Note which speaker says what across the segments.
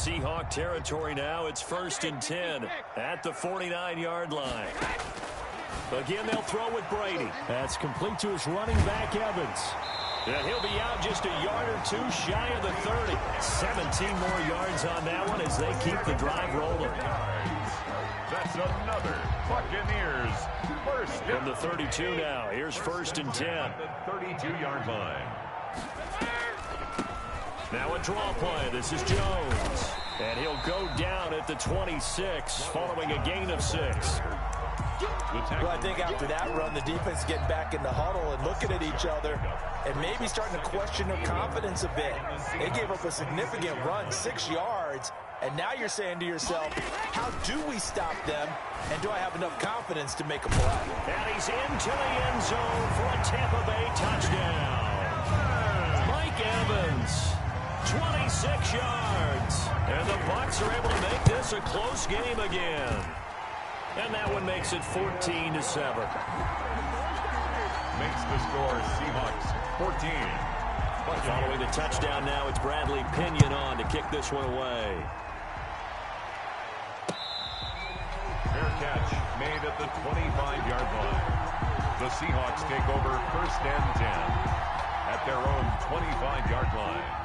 Speaker 1: Seahawk territory now. It's 1st and 10 at the 49-yard line. Again, they'll throw with Brady. That's complete to his running back, Evans. And he'll be out just a yard or two shy of the 30. 17 more yards on that one as they keep the drive rolling.
Speaker 2: That's another Buccaneers first.
Speaker 1: From the 32 now, here's 1st and 10.
Speaker 2: The 32-yard line.
Speaker 1: Now a draw play. This is Jones. And he'll go down at the 26 following a gain of 6.
Speaker 3: Well, I think after that run, the defense getting back in the huddle and looking at each other and maybe starting to question their confidence a bit. They gave up a significant run, 6 yards, and now you're saying to yourself, how do we stop them, and do I have enough confidence to make a play?
Speaker 1: And he's into the end zone for a Tampa Bay touchdown. Mike Evans, 26 yards, and the Bucs are able to make this a close game again. And that one makes it 14-7.
Speaker 2: Makes the score Seahawks 14.
Speaker 1: Following the touchdown now, it's Bradley Pinion on to kick this one away.
Speaker 2: Fair catch made at the 25-yard line. The Seahawks take over 1st and 10 at their own 25-yard line.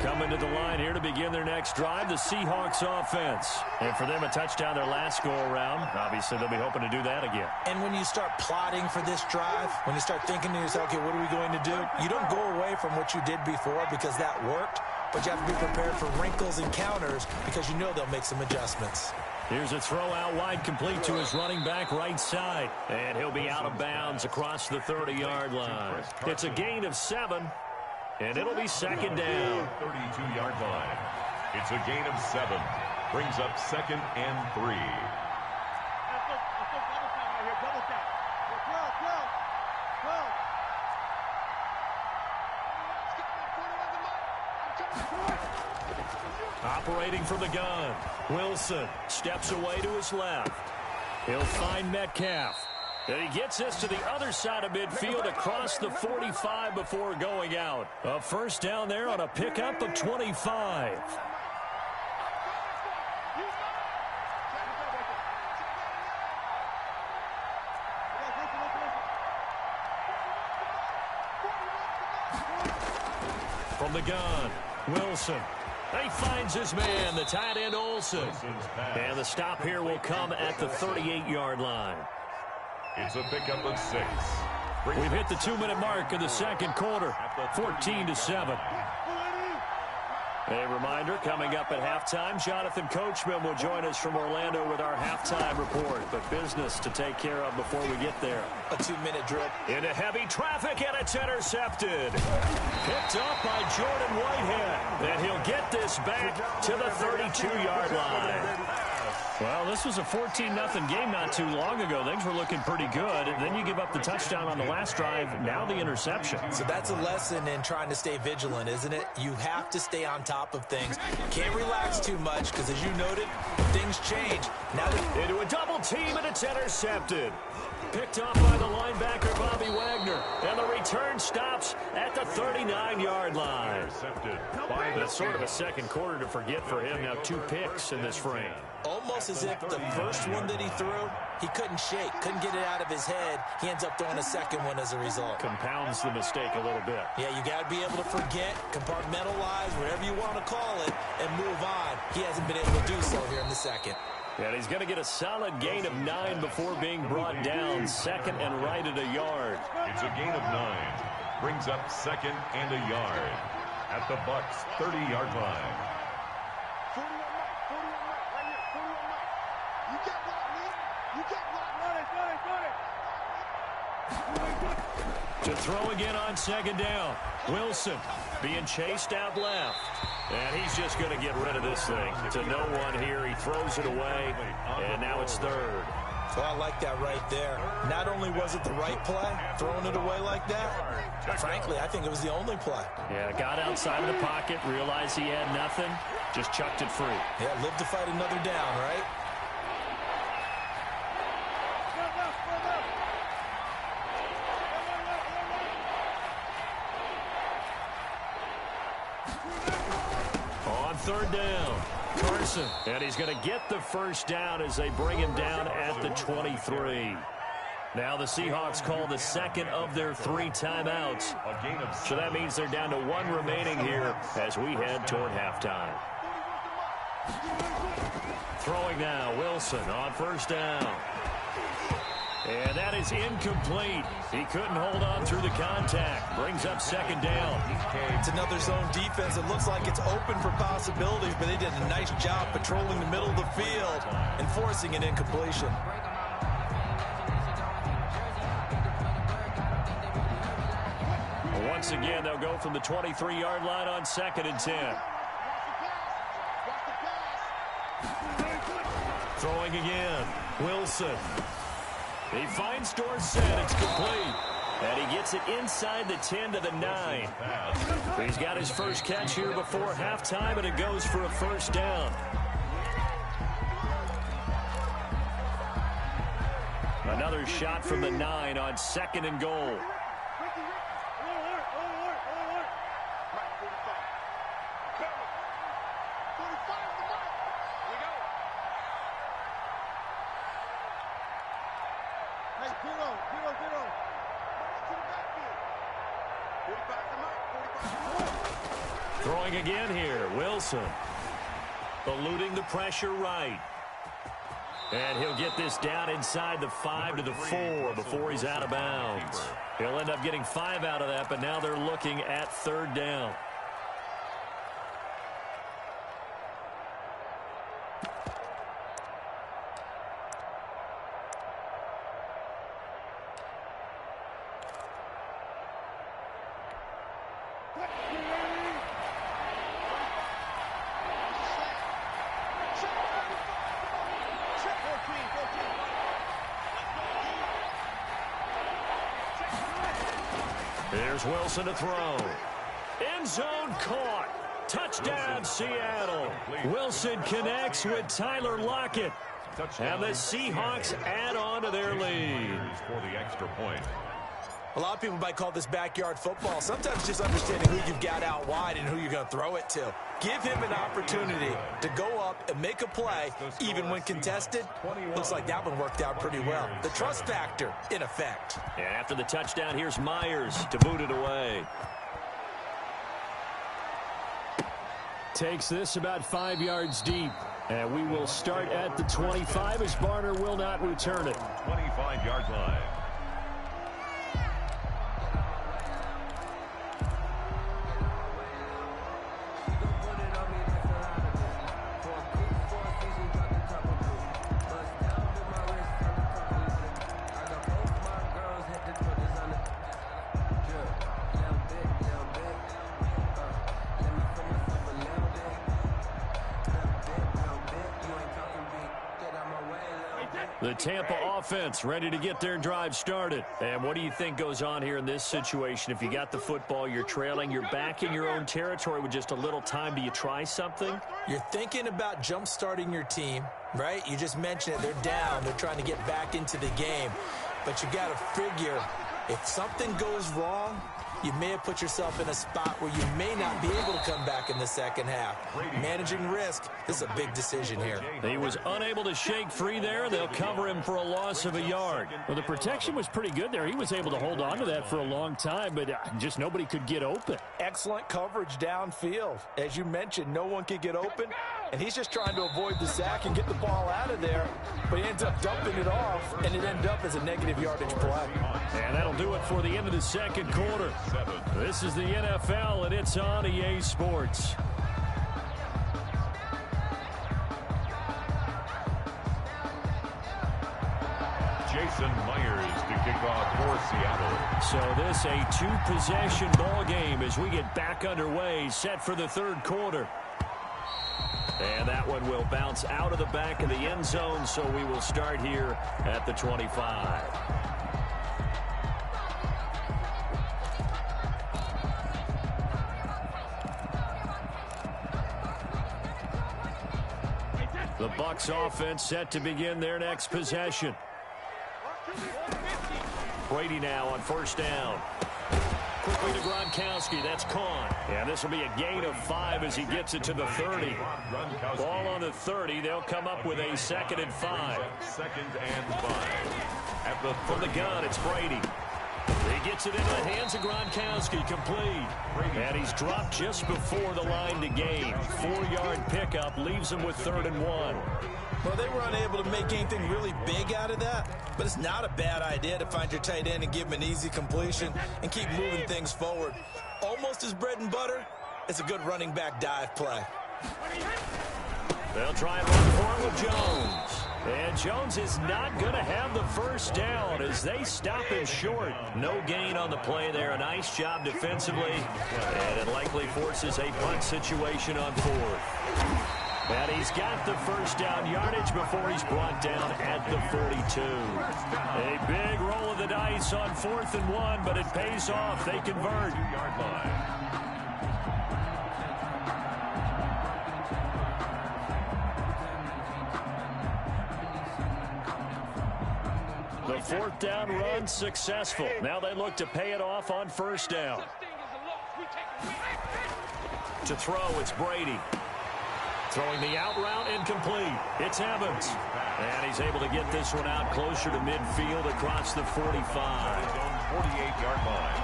Speaker 1: Coming to the line here to begin their next drive, the Seahawks offense. And for them, a touchdown their last go-around. Obviously, they'll be hoping to do that again.
Speaker 3: And when you start plotting for this drive, when you start thinking to yourself, okay, what are we going to do? You don't go away from what you did before because that worked, but you have to be prepared for wrinkles and counters because you know they'll make some adjustments.
Speaker 1: Here's a throw out wide, complete to his running back right side. And he'll be out of bounds across the 30-yard line. It's a gain of 7. And it'll be 2nd down.
Speaker 2: 32-yard line. It's a gain of 7. Brings up 2nd and 3.
Speaker 1: Operating from the gun. Wilson steps away to his left. He'll find Metcalf. And he gets this to the other side of midfield across the 45 before going out. A 1st down there on a pickup of 25. From the gun, Wilson. He finds his man, the tight end Olsen. And the stop here will come at the 38-yard line.
Speaker 2: It's a pickup of 6.
Speaker 1: We've hit the 2-minute mark of the 2nd quarter, 14-7. A reminder, coming up at halftime, Jonathan Coachman will join us from Orlando with our halftime report. But business to take care of before we get there.
Speaker 3: A 2-minute drill.
Speaker 1: Into heavy traffic, and it's intercepted. Picked up by Jordan Whitehead. And he'll get this back to the 32-yard line. Well, this was a 14-0 game not too long ago. Things were looking pretty good. And then you give up the touchdown on the last drive. Now the interception.
Speaker 3: So that's a lesson in trying to stay vigilant, isn't it? You have to stay on top of things. Can't relax too much because, as you noted, things change. Now
Speaker 1: into a double team, and it's intercepted. Picked off by the linebacker, Bobby Wagner. And the return stops at the 39-yard line.
Speaker 2: Intercepted.
Speaker 1: That's sort of a 2nd quarter to forget for him. Now 2 picks in this frame.
Speaker 3: Almost as if the first one that he threw, he couldn't shake, couldn't get it out of his head. He ends up throwing a 2nd one as a result.
Speaker 1: Compounds the mistake a little bit.
Speaker 3: Yeah, you got to be able to forget, compartmentalize, whatever you want to call it, and move on. He hasn't been able to do so here in the 2nd.
Speaker 1: And he's going to get a solid gain of 9 before being brought down. 2nd and right at a yard.
Speaker 2: It's a gain of 9. Brings up 2nd and a yard at the Bucs' 30-yard line.
Speaker 1: To throw again on 2nd down. Wilson being chased out left. And he's just going to get rid of this thing. To no one here. He throws it away. And now it's 3rd.
Speaker 3: Well, I like that right there. Not only was it the right play, throwing it away like that, but frankly, I think it was the only play.
Speaker 1: Yeah, got outside of the pocket, realized he had nothing, just chucked it free.
Speaker 3: Yeah, live to fight another down, right?
Speaker 1: On third down, Carson. And he's going to get the first down as they bring him down at the 23. Now the Seahawks call the second of their 3 timeouts. So that means they're down to 1 remaining here as we head toward halftime. Throwing now, Wilson on first down. And that is incomplete. He couldn't hold on through the contact. Brings up second down.
Speaker 3: It's another zone defense. It looks like it's open for possibilities, but they did a nice job patrolling the middle of the field and forcing an incompletion.
Speaker 1: Once again, they'll go from the 23-yard line on 2nd and 10. Throwing again, Wilson. He finds Dorsett. It's complete. And he gets it inside the 10 to the 9. He's got his first catch here before halftime, and it goes for a first down. Another shot from the 9 on 2nd and goal. Throwing again here, Wilson. Eluding the pressure right. And he'll get this down inside the 5 to the 4 before he's out of bounds. He'll end up getting 5 out of that, but now they're looking at third down. There's Wilson to throw. End zone caught. Touchdown, Seattle. Wilson connects with Tyler Lockett. And the Seahawks add on to their lead.
Speaker 2: For the extra point.
Speaker 3: A lot of people might call this backyard football. Sometimes just understanding who you've got out wide and who you're going to throw it to. Give him an opportunity to go up and make a play, even when contested. Looks like that one worked out pretty well. The trust factor in effect.
Speaker 1: And after the touchdown, here's Myers to boot it away. Takes this about 5 yards deep. And we will start at the 25 as Barner will not return it.
Speaker 2: 25-yard line.
Speaker 1: The Tampa offense ready to get their drive started. And what do you think goes on here in this situation? If you got the football, you're trailing, you're back in your own territory with just a little time. Do you try something?
Speaker 3: You're thinking about jump-starting your team, right? You just mentioned it. They're down. They're trying to get back into the game. But you got to figure, if something goes wrong, you may have put yourself in a spot where you may not be able to come back in the second half. Managing risk, this is a big decision here.
Speaker 1: He was unable to shake free there. They'll cover him for a loss of a yard. Well, the protection was pretty good there. He was able to hold on to that for a long time, but just nobody could get open.
Speaker 3: Excellent coverage downfield. As you mentioned, no one could get open, and he's just trying to avoid the sack and get the ball out of there, but he ends up dumping it off, and it ended up as a negative yardage play.
Speaker 1: And that'll do it for the end of the second quarter. This is the NFL, and it's on EA Sports.
Speaker 2: Jason Myers to kick off for Seattle.
Speaker 1: So this a two-possession ball game as we get back underway, set for the third quarter. And that one will bounce out of the back of the end zone, so we will start here at the 25. The Bucs offense set to begin their next possession. Brady now on first down. quickly to Gronkowski. That's caught. And this will be a gain of 5 as he gets it to the 30. Ball on the 30. They'll come up with a 2nd and 5.
Speaker 2: 2nd and 5.
Speaker 1: From the gun, it's Brady. He gets it into the hands of Gronkowski, complete. And he's dropped just before the line to gain. 4-yard pickup leaves him with 3rd and 1.
Speaker 3: Well, they were unable to make anything really big out of that, but it's not a bad idea to find your tight end and give him an easy completion and keep moving things forward. Almost his bread and butter. It's a good running back dive play.
Speaker 1: They'll try and run for him with Jones. And Jones is not going to have the first down as they stop him short. No gain on the play there. A nice job defensively. And it likely forces a punt situation on 4th. And he's got the first down yardage before he's brought down at the 42. A big roll of the dice on 4th and 1, but it pays off. They convert.
Speaker 2: 2-yard line.
Speaker 1: The 4th down run successful. Now they look to pay it off on 1st down. To throw, it's Brady. Throwing the out route incomplete. It's Evans. And he's able to get this one out closer to midfield across the 45.
Speaker 2: 48-yard line.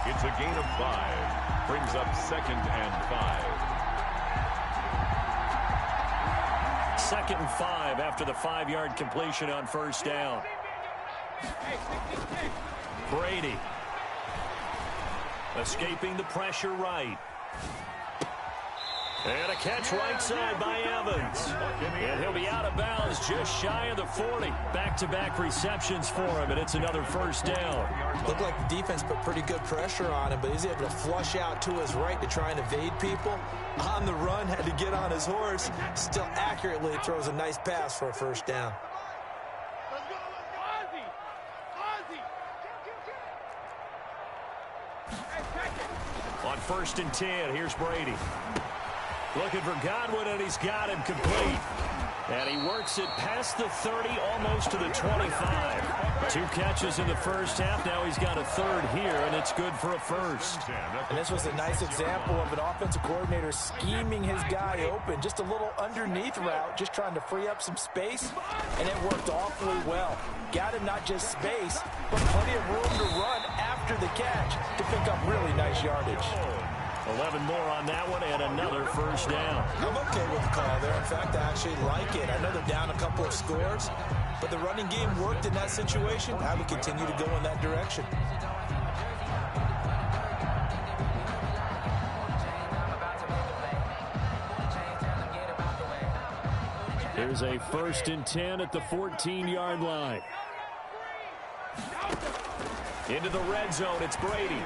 Speaker 2: It's a gain of 5. Brings up 2nd and 5.
Speaker 1: 2nd and 5 after the 5-yard completion on 1st down. Brady. Escaping the pressure right. And a catch right side by Evans. And he'll be out of bounds just shy of the 40. Back-to-back receptions for him, and it's another 1st down.
Speaker 3: Looked like the defense put pretty good pressure on him, but he's able to flush out to his right to try and evade people. On the run, had to get on his horse. Still accurately throws a nice pass for a 1st down.
Speaker 1: On 1st and 10, here's Brady. Looking for Godwin, and he's got him complete. And he works it past the 30, almost to the 25. 2 catches in the first half. Now he's got a 3rd here, and it's good for a 1st.
Speaker 3: And this was a nice example of an offensive coordinator scheming his guy open. Just a little underneath route, just trying to free up some space, and it worked awfully well. Got him not just space, but plenty of room to run after the catch to pick up really nice yardage.
Speaker 1: 11 more on that one, and another 1st down.
Speaker 3: I'm okay with the call there. In fact, I actually like it. I know they're down a couple of scores, but the running game worked in that situation. I would continue to go in that direction.
Speaker 1: Here's a 1st and 10 at the 14-yard line. Into the red zone, it's Brady.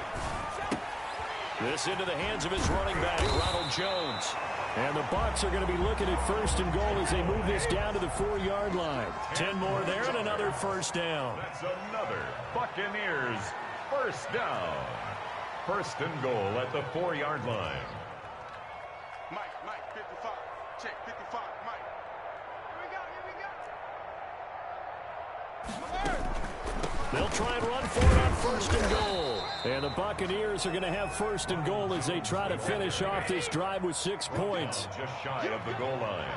Speaker 1: This into the hands of his running back, Ronald Jones. And the Bucs are going to be looking at 1st and goal as they move this down to the 4-yard line. 10 more there and another 1st down.
Speaker 2: That's another Buccaneers 1st down. 1st and goal at the 4-yard line.
Speaker 4: Mike, 55. Check, 55, Mike. Here we go.
Speaker 1: They'll try and run for it on 1st and goal. And the Buccaneers are going to have 1st and goal as they try to finish off this drive with 6 points.
Speaker 2: Just shy of the goal line.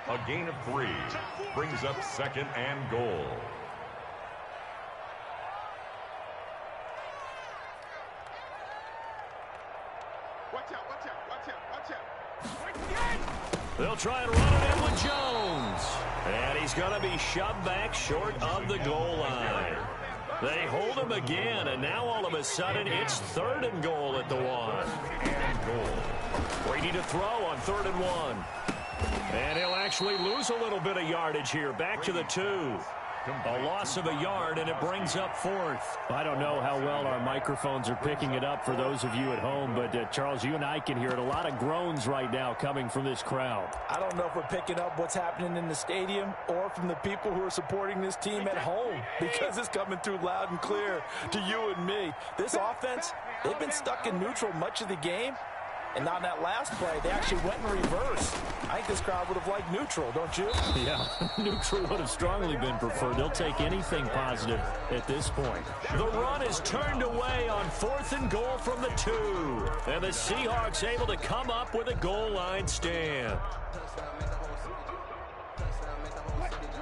Speaker 2: A gain of 3 brings up 2nd and goal.
Speaker 4: Watch out.
Speaker 1: They'll try and run it in with Jones. And he's going to be shoved back short of the goal line. They hold him again, and now all of a sudden it's 3rd and goal at the 1.
Speaker 2: And goal.
Speaker 1: Brady to throw on 3rd and 1. And he'll actually lose a little bit of yardage here, back to the 2. A loss of a yard, and it brings up 4th. I don't know how well our microphones are picking it up for those of you at home, but Charles, you and I can hear it. A lot of groans right now coming from this crowd.
Speaker 3: I don't know if we're picking up what's happening in the stadium or from the people who are supporting this team at home, because it's coming through loud and clear to you and me. This offense, they've been stuck in neutral much of the game, And on that last play, they actually went in reverse. I think this crowd would have liked neutral, don't you?
Speaker 1: Yeah, neutral would have strongly been preferred. They'll take anything positive at this point. The run is turned away on 4th and goal from the 2. And the Seahawks able to come up with a goal line stand.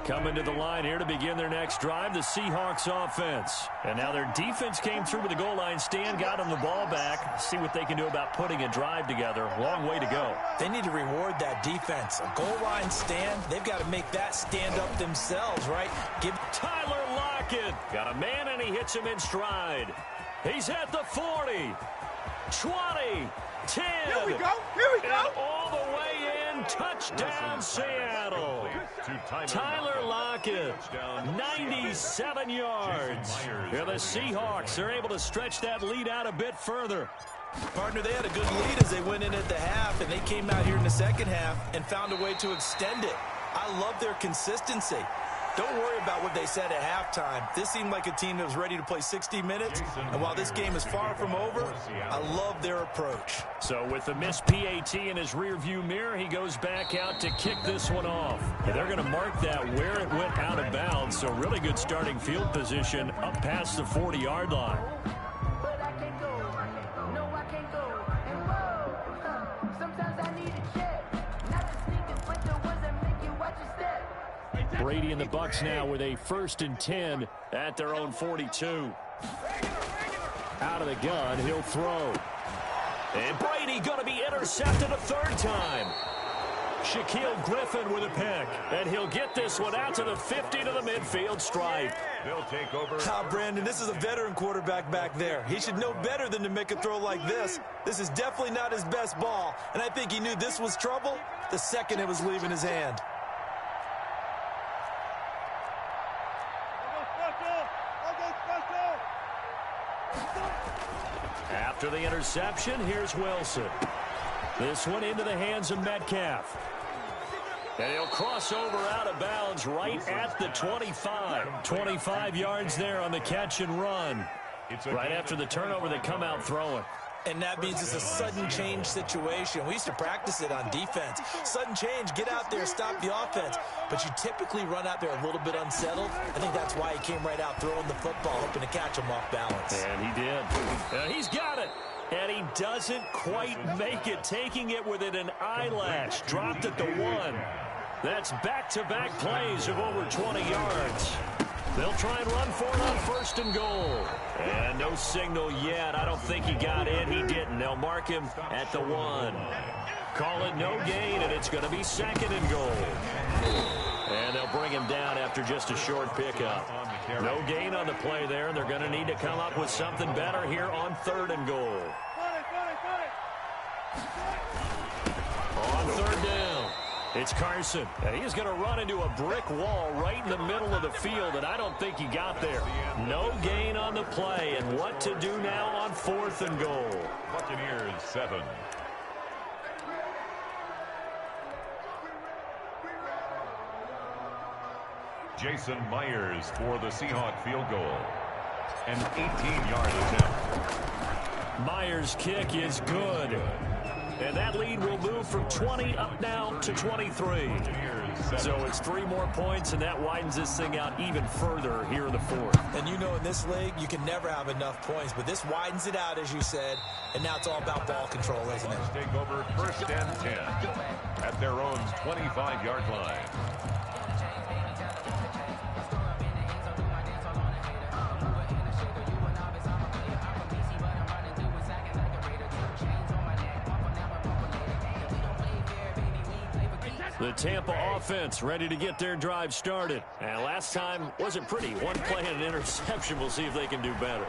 Speaker 1: Coming to the line here to begin their next drive, the Seahawks offense. And now their defense came through with the goal line stand, got them the ball back. See what they can do about putting a drive together. Long way to go.
Speaker 3: They need to reward that defense. A goal line stand, they've got to make that stand up themselves, right? Give
Speaker 1: Tyler Lockett. Got a man, and he hits him in stride. He's at the 40, 20, 10.
Speaker 4: Here we go. Here we go.
Speaker 1: And all the way in. Touchdown, Seattle. Tyler Lockett, 97 yards. Here the Seahawks are able to stretch that lead out a bit further.
Speaker 3: Partner, they had a good lead as they went in at the half, and they came out here in the second half and found a way to extend it. I love their consistency. Don't worry about what they said at halftime. This seemed like a team that was ready to play 60 minutes, and while this game is far from over, I love their approach.
Speaker 1: So with the missed PAT in his rearview mirror, he goes back out to kick this one off. And they're going to mark that where it went out of bounds, so really good starting field position up past the 40-yard line. Brady and the Bucs now with a 1st and 10 at their own 42. Out of the gun, he'll throw. And Brady going to be intercepted a 3rd time. Shaquille Griffin with a pick. And he'll get this one out to the 50 to the midfield stripe.
Speaker 2: They'll take over.
Speaker 3: Brandon, this is a veteran quarterback back there. He should know better than to make a throw like this. This is definitely not his best ball. And I think he knew this was trouble the second it was leaving his hand.
Speaker 1: After the interception, here's Wilson. This one into the hands of Metcalf. And he'll cross over out of bounds right at the 25. 25 yards there on the catch and run. Right after the turnover, they come out throwing.
Speaker 3: And that means it's a sudden change situation. We used to practice it on defense. Sudden change, get out there, stop the offense. But you typically run out there a little bit unsettled. I think that's why he came right out throwing the football, hoping to catch him off balance.
Speaker 1: And he did. He's got it. And he doesn't quite make it, taking it within an eyelash. Dropped at the 1. That's back-to-back plays of over 20 yards. They'll try and run for it on 1st and goal. And no signal yet. I don't think he got in. He didn't. They'll mark him at the 1. Call it no gain, and it's going to be 2nd and goal. And they'll bring him down after just a short pickup. No gain on the play there, and they're going to need to come up with something better here on 3rd and goal. On 3rd down, it's Carson. And he's going to run into a brick wall right in the middle of the field, and I don't think he got there. No gain on the play, and what to do now on 4th and goal.
Speaker 2: Buccaneers 7. Jason Myers for the Seahawk field goal. An 18-yard attempt.
Speaker 1: Myers' kick is good. And that lead will move from 20 up now to 23. So it's 3 more points, and that widens this thing out even further here in the 4th.
Speaker 3: And you know in this league, you can never have enough points, but this widens it out, as you said, and now it's all about ball control, isn't it?
Speaker 2: Take over 1st and 10 at their own 25-yard line.
Speaker 1: The Tampa offense ready to get their drive started. And last time wasn't pretty. 1 play and an interception. We'll see if they can do better.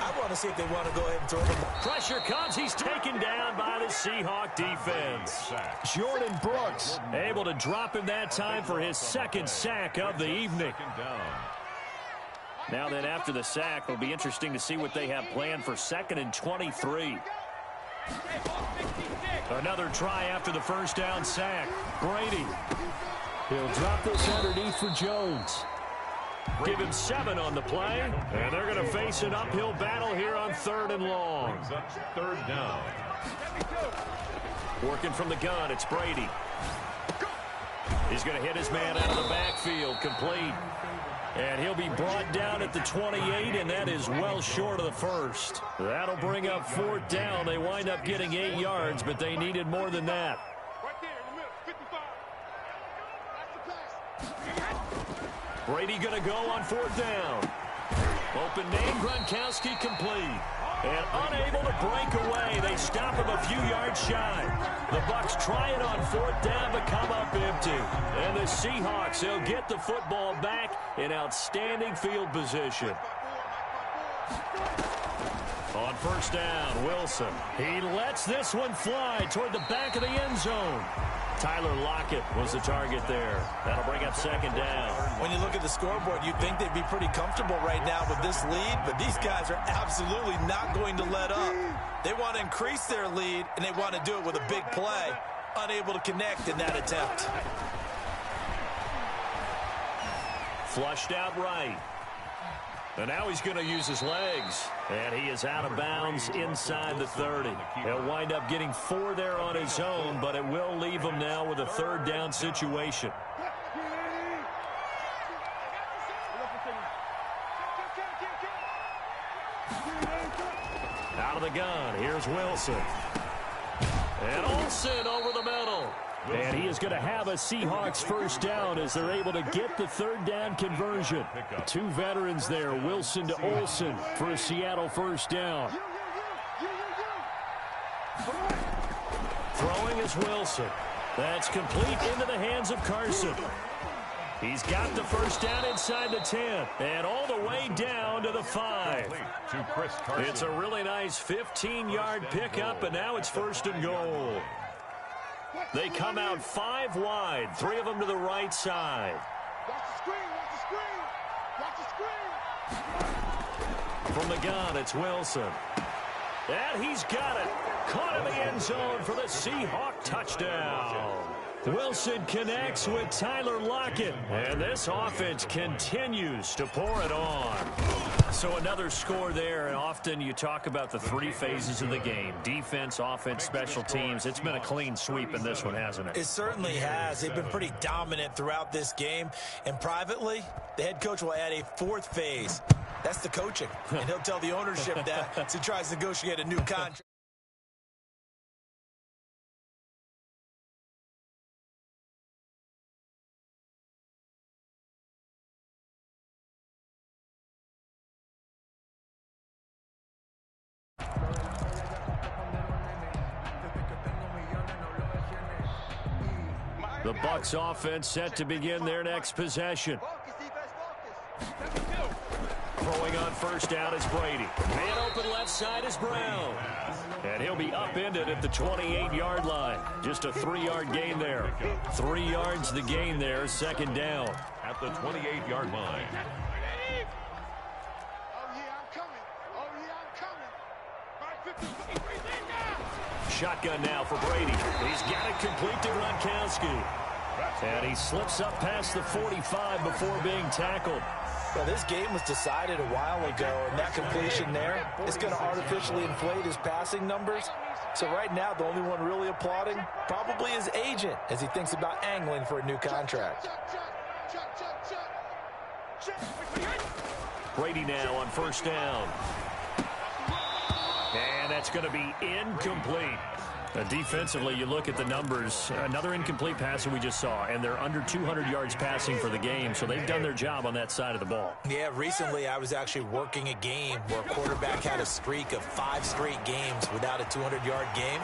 Speaker 3: I want to see if they want to go ahead and throw them.
Speaker 1: Pressure comes. He's taken down by the Seahawk defense. Jordan Brooks able to drop him that time for his 2nd sack of the evening. Now then, after the sack, it'll be interesting to see what they have planned for 2nd and 23. Another try after the 1st down sack. Brady. He'll drop this underneath for Jones. Give him 7 on the play. And they're going to face an uphill battle here on 3rd and long.
Speaker 2: 3rd down.
Speaker 1: Working from the gun, it's Brady. He's going to hit his man out of the backfield, complete. And he'll be brought down at the 28, and that is well short of the first. That'll bring up 4th down. They wind up getting 8 yards, but they needed more than that.
Speaker 4: Right there in the middle, 55. That's the pass.
Speaker 1: Brady going to go on 4th down. Open name, Gronkowski complete. And unable to break away. They stop him a few yards shy. The Bucs try it on 4th down, but come up empty. And the Seahawks, they'll get the football back in outstanding field position. On 1st down, Wilson. He lets this one fly toward the back of the end zone. Tyler Lockett was the target there. That'll bring up 2nd down.
Speaker 3: When you look at the scoreboard, you'd think they'd be pretty comfortable right now with this lead, but these guys are absolutely not going to let up. They want to increase their lead, and they want to do it with a big play. Unable to connect in that attempt.
Speaker 1: Flushed out right. And now he's going to use his legs. And he is out of bounds inside the 30. He'll wind up getting 4 there on his own, but it will leave him now with a 3rd down situation. Out of the gun, here's Wilson. And Olsen over the middle. And he is going to have a Seahawks 1st down as they're able to get the 3rd down conversion. 2 veterans there, Wilson to Olsen for a Seattle 1st down. Throwing is Wilson. That's complete into the hands of Carson. He's got the 1st down inside the 10 and all the way down to the 5. It's a really nice 15-yard pickup, and now it's 1st and goal. They come out 5 wide, 3 of them to the right side.
Speaker 4: Watch the screen, watch the screen, watch the screen.
Speaker 1: From the gun, it's Wilson. And he's got it. Caught in the end zone for the Seahawk touchdown. Wilson connects with Tyler Lockett. And this offense continues to pour it on. So another score there, and often you talk about the 3 phases of the game. Defense, offense, special teams. It's been a clean sweep in this one, hasn't it?
Speaker 3: It certainly has. They've been pretty dominant throughout this game. And privately, the head coach will add a 4th phase. That's the coaching. And he'll tell the ownership that as he tries to negotiate a new contract.
Speaker 1: The Bucs offense set to begin their next possession. Throwing on 1st down is Brady. Man open left side is Brown. And he'll be upended at the 28-yard line. Just a 3-yard gain there. 3 yards the gain there, 2nd down.
Speaker 2: At the 28-yard line.
Speaker 4: Oh, yeah, I'm coming. Oh, yeah, I'm coming. 5-50.
Speaker 1: Shotgun now for Brady. He's got it complete to Gronkowski. And he slips up past the 45 before being tackled.
Speaker 3: Well, this game was decided a while ago, and that completion there is going to artificially inflate his passing numbers. So right now, the only one really applauding probably his agent as he thinks about angling for a new contract.
Speaker 1: Brady now on 1st down. And that's going to be incomplete. Defensively, you look at the numbers. Another incomplete pass that we just saw, and they're under 200 yards passing for the game, so they've done their job on that side of the ball.
Speaker 3: Yeah, recently I was actually working a game where a quarterback had a streak of 5 straight games without a 200-yard game,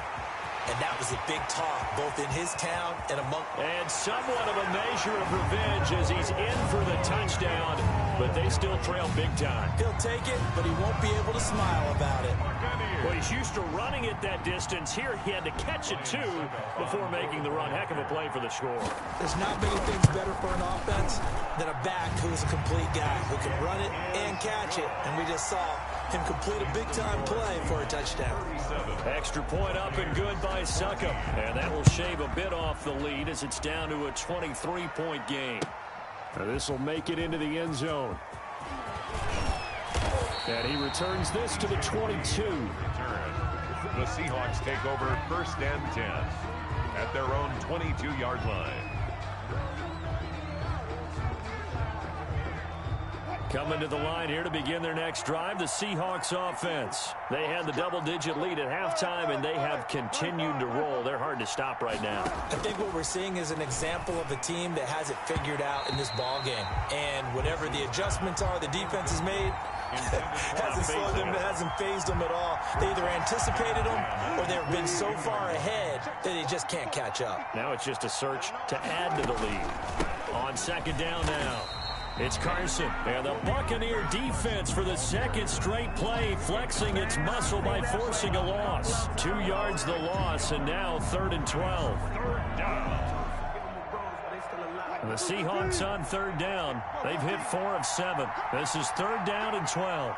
Speaker 3: and that was a big talk, both in his town and among...
Speaker 1: And somewhat of a measure of revenge as he's in for the touchdown, but they still trail big time.
Speaker 3: He'll take it, but he won't be able to smile about it.
Speaker 1: Well, he's used to running it that distance. Here he had to catch it, too, before making the run. Heck of a play for the score.
Speaker 3: There's not many things better for an offense than a back who's a complete guy who can run it and catch it. And we just saw him complete a big-time play for a touchdown.
Speaker 1: Extra point up and good by Succop. And that will shave a bit off the lead as it's down to a 23-point game. Now this will make it into the end zone. And he returns this to the 22.
Speaker 2: The Seahawks take over first and 10 at their own 22-yard line.
Speaker 1: Coming to the line here to begin their next drive, the Seahawks offense. They had the double-digit lead at halftime, and they have continued to roll. They're hard to stop right now.
Speaker 3: I think what we're seeing is an example of a team that has it figured out in this ball game. And whatever the adjustments are the defense has made, hasn't slowed them, hasn't phased them at all. They either anticipated them or they've been so far ahead that they just can't catch up.
Speaker 1: Now it's just a search to add to the lead. On second down now, it's Carson. And the Buccaneer defense for the second straight play, flexing its muscle by forcing a loss. 2 yards the loss, and now 3rd and 12. And the Seahawks on 3rd down. They've hit 4 of 7. This is 3rd down and 12.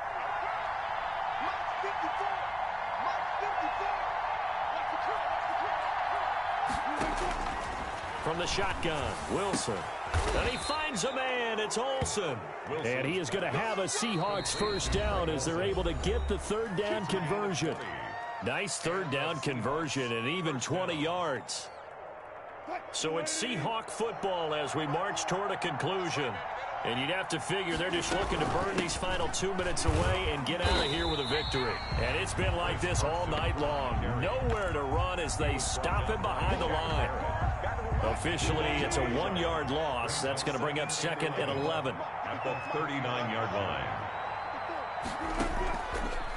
Speaker 1: From the shotgun, Wilson. And he finds a man. It's Olsen. And he is going to have a Seahawks first down as they're able to get the 3rd down conversion. Nice 3rd down conversion and even 20 yards. So it's Seahawk football as we march toward a conclusion. And you'd have to figure they're just looking to burn these final 2 minutes away and get out of here with a victory. And it's been like this all night long. Nowhere to run as they stop him behind the line. Officially, it's a 1-yard loss. That's going to bring up 2nd and 11.
Speaker 2: At the 39-yard line.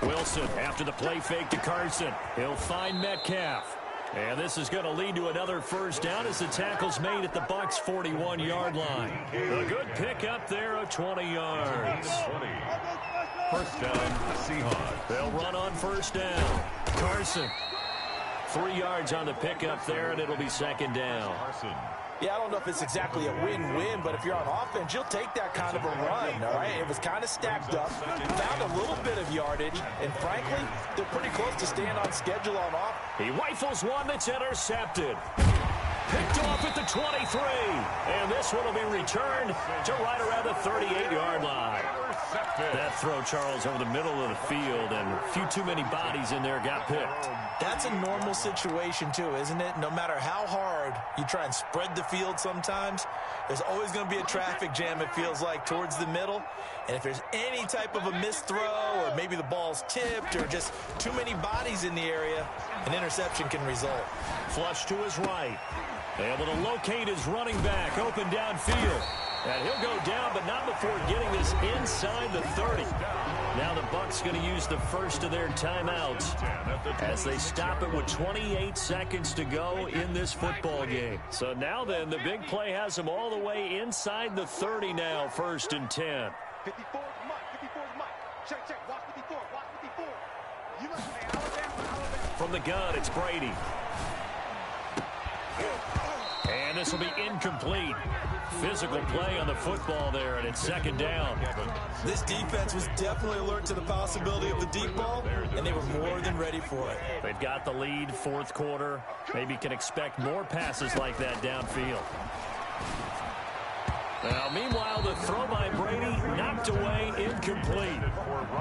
Speaker 1: Wilson after the play fake to Carson. He'll find Metcalf. And this is going to lead to another first down as the tackle's made at the Bucs' 41-yard line. A good pick up there of 20 yards.
Speaker 2: 20. First down, Seahawks.
Speaker 1: They'll run on first down. Carson. 3 yards on the pickup there, and it'll be 2nd down.
Speaker 3: Yeah, I don't know if it's exactly a win-win, but if you're on offense, you'll take that kind of a run, all right? It was kind of stacked up, found a little bit of yardage, and frankly, they're pretty close to staying on schedule on off.
Speaker 1: He rifles one that's intercepted. Picked off at the 23, and this one will be returned to right around the 38-yard line. That throw, Charles, over the middle of the field, and a few too many bodies in there got picked.
Speaker 3: That's a normal situation, too, isn't it? No matter how hard you try and spread the field sometimes, there's always going to be a traffic jam, it feels like, towards the middle. And if there's any type of a missed throw or maybe the ball's tipped or just too many bodies in the area, an interception can result.
Speaker 1: Flush to his right. Able to locate his running back open downfield. And he'll go down, but not before getting this inside the 30. Now the Bucs going to use the first of their timeouts as they stop it with 28 seconds to go in this football game. So now then, the big play has them all the way inside the 30 now, 1st and 10.
Speaker 4: 54 is Mike. 54 is Mike. Check. Watch 54. Watch 54. You know, Alabama.
Speaker 1: From the gun, it's Brady. And this will be incomplete. Physical play on the football there, and it's 2nd down.
Speaker 3: This defense was definitely alert to the possibility of the deep ball, and they were more than ready for it.
Speaker 1: They've got the lead, 4th quarter. Maybe can expect more passes like that downfield. Now, meanwhile, the throw by Brady knocked away, incomplete.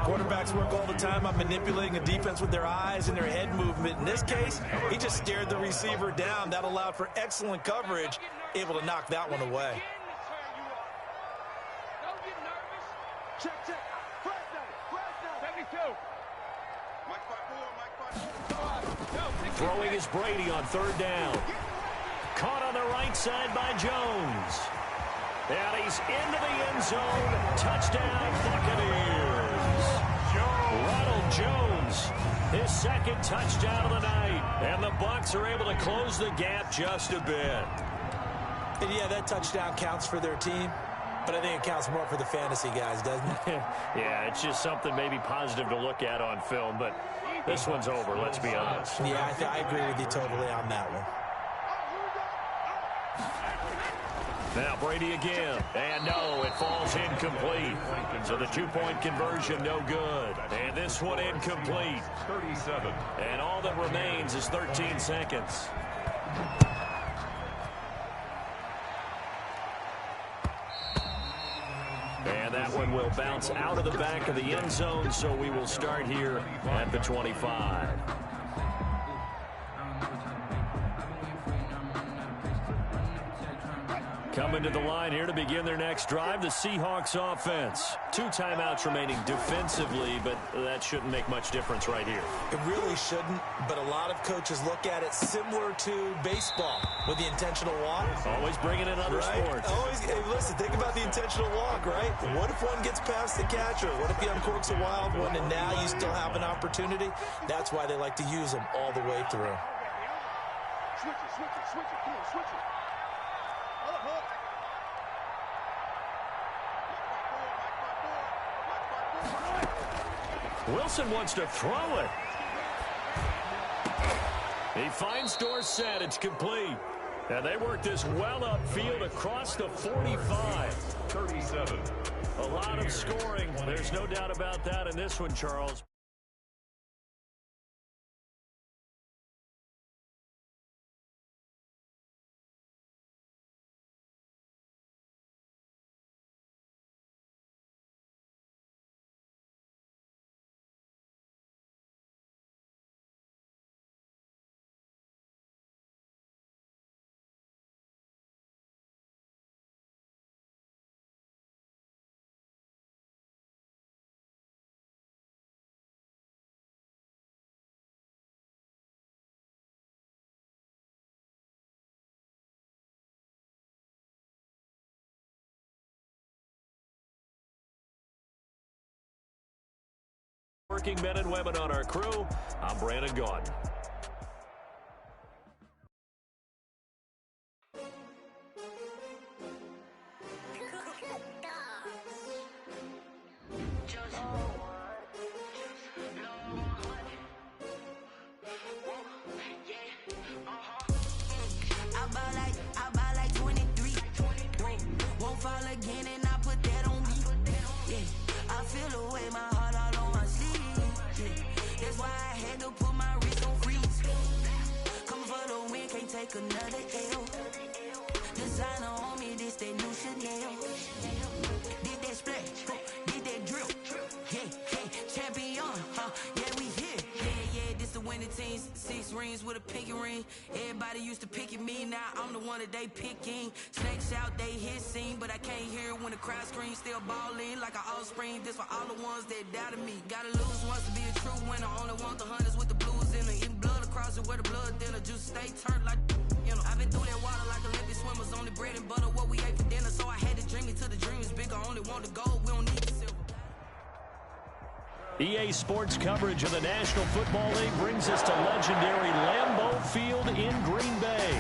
Speaker 3: Quarterbacks work all the time on manipulating a defense with their eyes and their head movement. In this case, he just stared the receiver down. That allowed for excellent coverage, able to knock that one away.
Speaker 4: Check. Fresh down. 72.
Speaker 1: Throwing is Brady on 3rd down. Caught on the right side by Jones. And he's into the end zone. Touchdown, Buccaneers. Ronald Jones, his 2nd touchdown of the night. And the Bucs are able to close the gap just a bit.
Speaker 3: And yeah, that touchdown counts for their team, but I think it counts more for the fantasy guys, doesn't it?
Speaker 1: Yeah, it's just something maybe positive to look at on film, but this one's over, let's be honest.
Speaker 3: Yeah, I agree with you totally on that one.
Speaker 1: Now Brady again, and no, it falls incomplete. So the 2-point conversion no good. And this one incomplete.
Speaker 2: 37.
Speaker 1: And all that remains is 13 seconds. And that one will bounce out of the back of the end zone, so we will start here at the 25. Coming to the line here to begin their next drive, the Seahawks offense. 2 timeouts remaining defensively, but that shouldn't make much difference right here.
Speaker 3: It really shouldn't, but a lot of coaches look at it similar to baseball with the intentional walk.
Speaker 1: Always bringing in other sports.
Speaker 3: Always, hey, listen, think about the intentional walk, right? What if one gets past the catcher? What if he uncorks a wild one and now you still have an opportunity? That's why they like to use them all the way through.
Speaker 4: Switch it. Come on, switch it. Hold up.
Speaker 1: Wilson wants to throw it. He finds Dorsett. It's complete. And they work this well upfield across the 45.
Speaker 2: 37.
Speaker 1: A lot of scoring. There's no doubt about that in this one, Charles. Working men and women on our crew. I'm Brandon Gaudin.
Speaker 5: I buy like 23. Won't fall again and I put that on me. Yeah, I feel the way my heart all on my sleeve. Yeah, that's why I had to put my wrist on freeze. Coming for the win, can't take another L. Designer on me, this that new Chanel. Did that splash, did that drill. Yeah, champion, yeah, we here. Yeah, this the winning teams. 6 rings with a pinky ring. Everybody used to pick at me, now I'm the one that they picking. Snakes out, they hit scene, but I can't hear it when the crowd screams. Still ballin' like an offspring. This for all the ones that doubted me. Gotta lose once to be a true winner. Only want the hunters with the blues in it. Eating blood across it where the blood dinner. Juice stay turned like, you know. I've been through that water like Olympic swimmers. Only bread and butter, what we ate for dinner. So I had to dream it till the dream is bigger. Only want the gold, we don't need the silver.
Speaker 1: EA Sports coverage of the National Football League brings us to legendary Lambeau Field in Green Bay.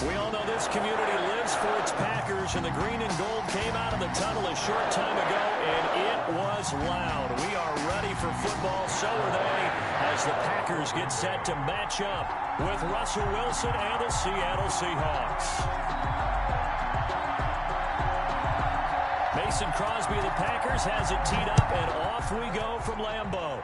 Speaker 1: We all know this community lives for its Packers, and the green and gold came out of the tunnel a short time ago, and it was loud. We are ready for football, so are they, as the Packers get set to match up with Russell Wilson and the Seattle Seahawks. Mason Crosby of the Packers has it teed up, and off we go from Lambeau.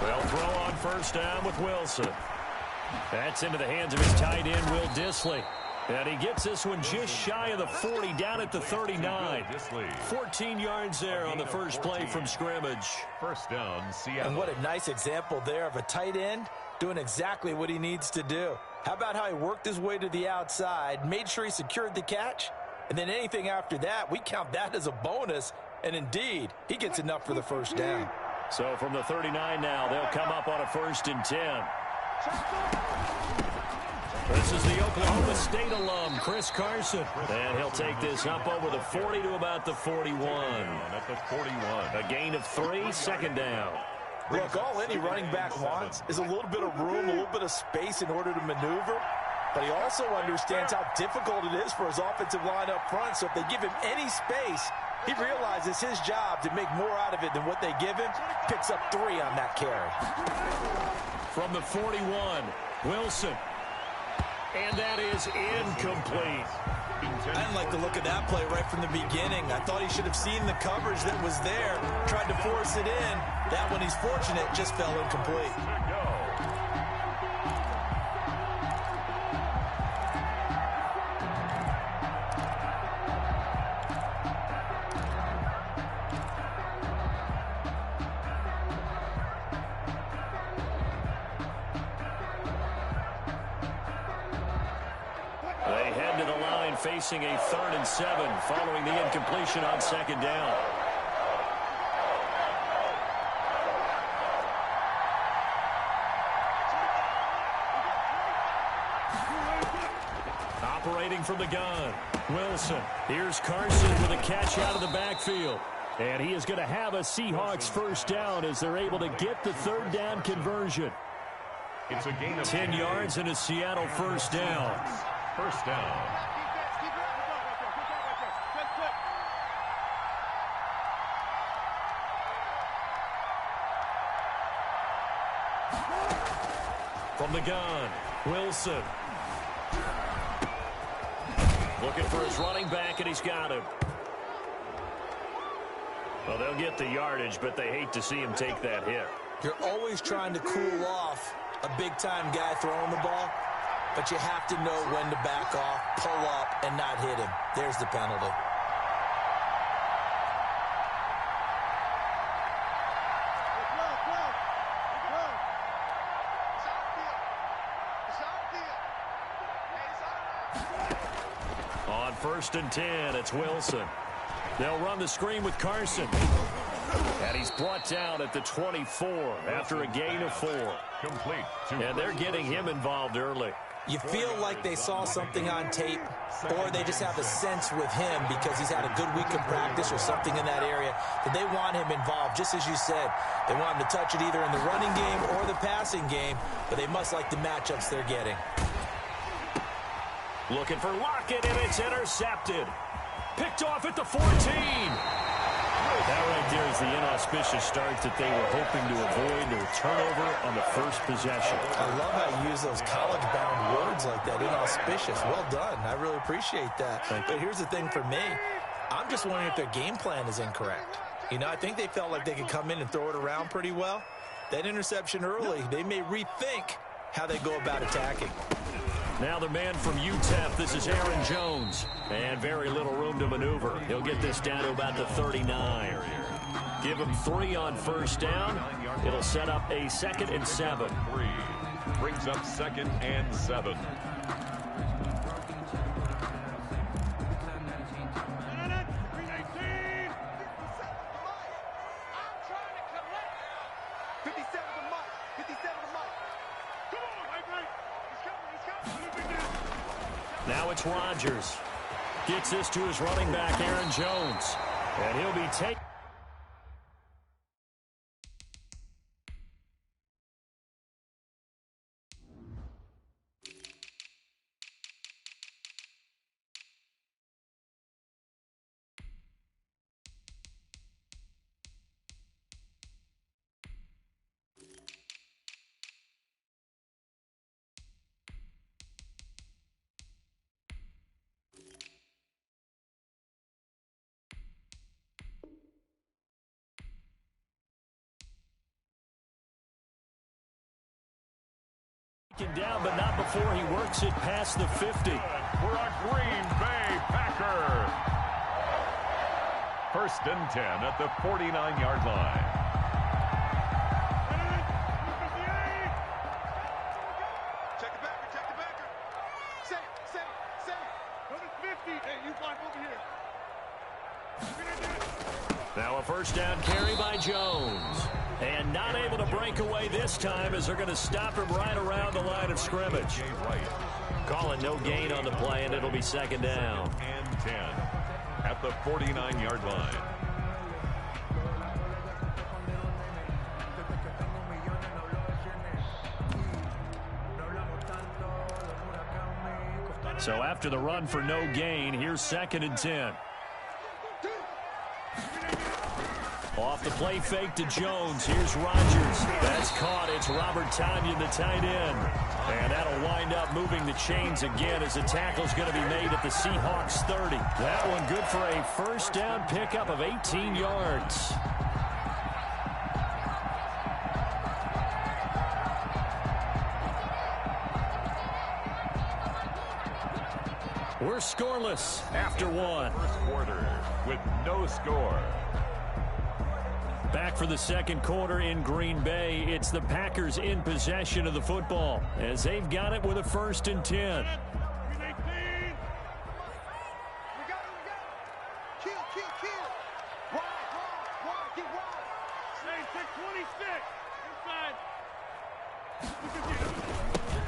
Speaker 1: They'll throw on first down with Wilson. That's into the hands of his tight end, Will Dissly. And he gets this one just shy of the 40, down at the 39. 14 yards there on the first play from scrimmage.
Speaker 2: First down, Seattle.
Speaker 3: And what a nice example there of a tight end doing exactly what he needs to do. How about how he worked his way to the outside, made sure he secured the catch, and then anything after that, we count that as a bonus. And indeed, he gets enough for the first down.
Speaker 1: So from the 39 now, they'll come up on a 1st and 10. This is the Oklahoma State alum, Chris Carson. And he'll take this up over the 40 to about the 41.
Speaker 2: At the 41.
Speaker 1: A gain of 3, second down.
Speaker 3: Look, all any running back wants is a little bit of room, a little bit of space in order to maneuver. But he also understands how difficult it is for his offensive line up front. So if they give him any space, He realizes his job to make more out of it than what they give him. Picks up 3 on that carry.
Speaker 1: From the 41, Wilson. And that is incomplete.
Speaker 3: I didn't like the look of that play right from the beginning. I thought he should have seen the coverage that was there, tried to force it in. That one, he's fortunate, just fell incomplete.
Speaker 1: They head to the line facing a 3rd and 7 following the incompletion on 2nd down. Operating from the gun, Wilson. Here's Carson with a catch out of the backfield. And he is going to have a Seahawks 1st down as they're able to get the 3rd down conversion.
Speaker 2: It's a gain of
Speaker 1: 10 yards and a Seattle 1st down.
Speaker 2: 1st down.
Speaker 1: From the gun, Wilson. Looking for his running back, and he's got him. Well, they'll get the yardage, but they hate to see him take that hit.
Speaker 3: You're always trying to cool off a big-time guy throwing the ball, but you have to know when to back off, pull up, and not hit him. There's the penalty.
Speaker 1: On 1st and 10, it's Wilson. They'll run the screen with Carson. And he's brought down at the 24 after a gain of 4.
Speaker 2: Complete.
Speaker 1: And they're getting him involved early.
Speaker 3: You feel like they saw something on tape, or they just have a sense with him because he's had a good week of practice or something in that area that they want him involved. Just as you said, they want him to touch it either in the running game or the passing game, but they must like the matchups they're getting.
Speaker 1: Looking for Lockett, and it's intercepted. Picked off at the 14. That right there is the inauspicious start that they were hoping to avoid. The turnover on the 1st possession.
Speaker 3: I love how you use those college-bound words like that, inauspicious. Well done. I really appreciate that. But here's the thing for me. I'm just wondering if their game plan is incorrect. You know, I think they felt like they could come in and throw it around pretty well. That interception early, they may rethink how they go about attacking.
Speaker 1: Now the man from UTEP, this is Aaron Jones. And very little room to maneuver. He'll get this down to about the 39. Give him 3 on 1st down. It'll set up a 2nd and 7.
Speaker 2: 3. Brings up 2nd and 7.
Speaker 1: Now it's Rodgers. Gets this to his running back, Aaron Jones. And he'll be taken. Down, but not before he works it past the 50.
Speaker 2: For a Green Bay Packer. 1st and 10 at the 49-yard line.
Speaker 4: Check the backer, check the backer. Say. Number 50. Hey, you block over here.
Speaker 1: Now a 1st down carry by Jones. And not able to break away this time as they're going to stop him right around the line of scrimmage. Calling no gain on the play, and it'll be 2nd down.
Speaker 2: And 10 at the 49-yard line.
Speaker 1: So after the run for no gain, here's 2nd and 10. Off the play fake to Jones. Here's Rodgers. That's caught. It's Robert Tonyan, the tight end. And that'll wind up moving the chains again as the tackle's going to be made at the Seahawks 30. That one good for a first down pickup of 18 yards. We're scoreless after one.
Speaker 2: First quarter with no score.
Speaker 1: Back for the second quarter in Green Bay. It's the Packers in possession of the football as they've got it with a 1st and 10.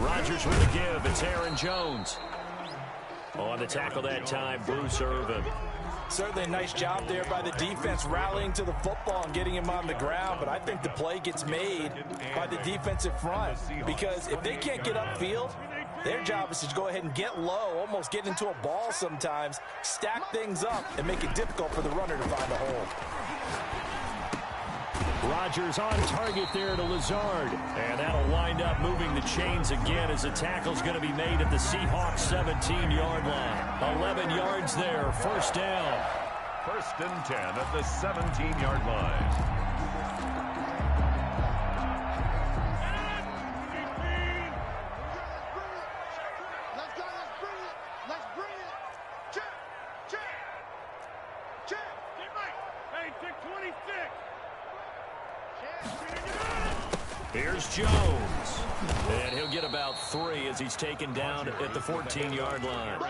Speaker 1: Rodgers with a give. It's Aaron Jones. On the tackle that time, Bruce Irvin.
Speaker 3: Certainly a nice job there by the defense rallying to the football and getting him on the ground, but I think the play gets made by the defensive front because if they can't get upfield, their job is to go ahead and get low, almost get into a ball sometimes, stack things up, and make it difficult for the runner to find a hole.
Speaker 1: Rodgers on target there to Lazard. And that'll wind up moving the chains again as the tackle's going to be made at the Seahawks 17-yard line. 11 yards there, 1st down.
Speaker 2: 1st and 10 at the 17-yard line.
Speaker 1: Here's Jones. And he'll get about 3 as he's taken down at the 14-yard line.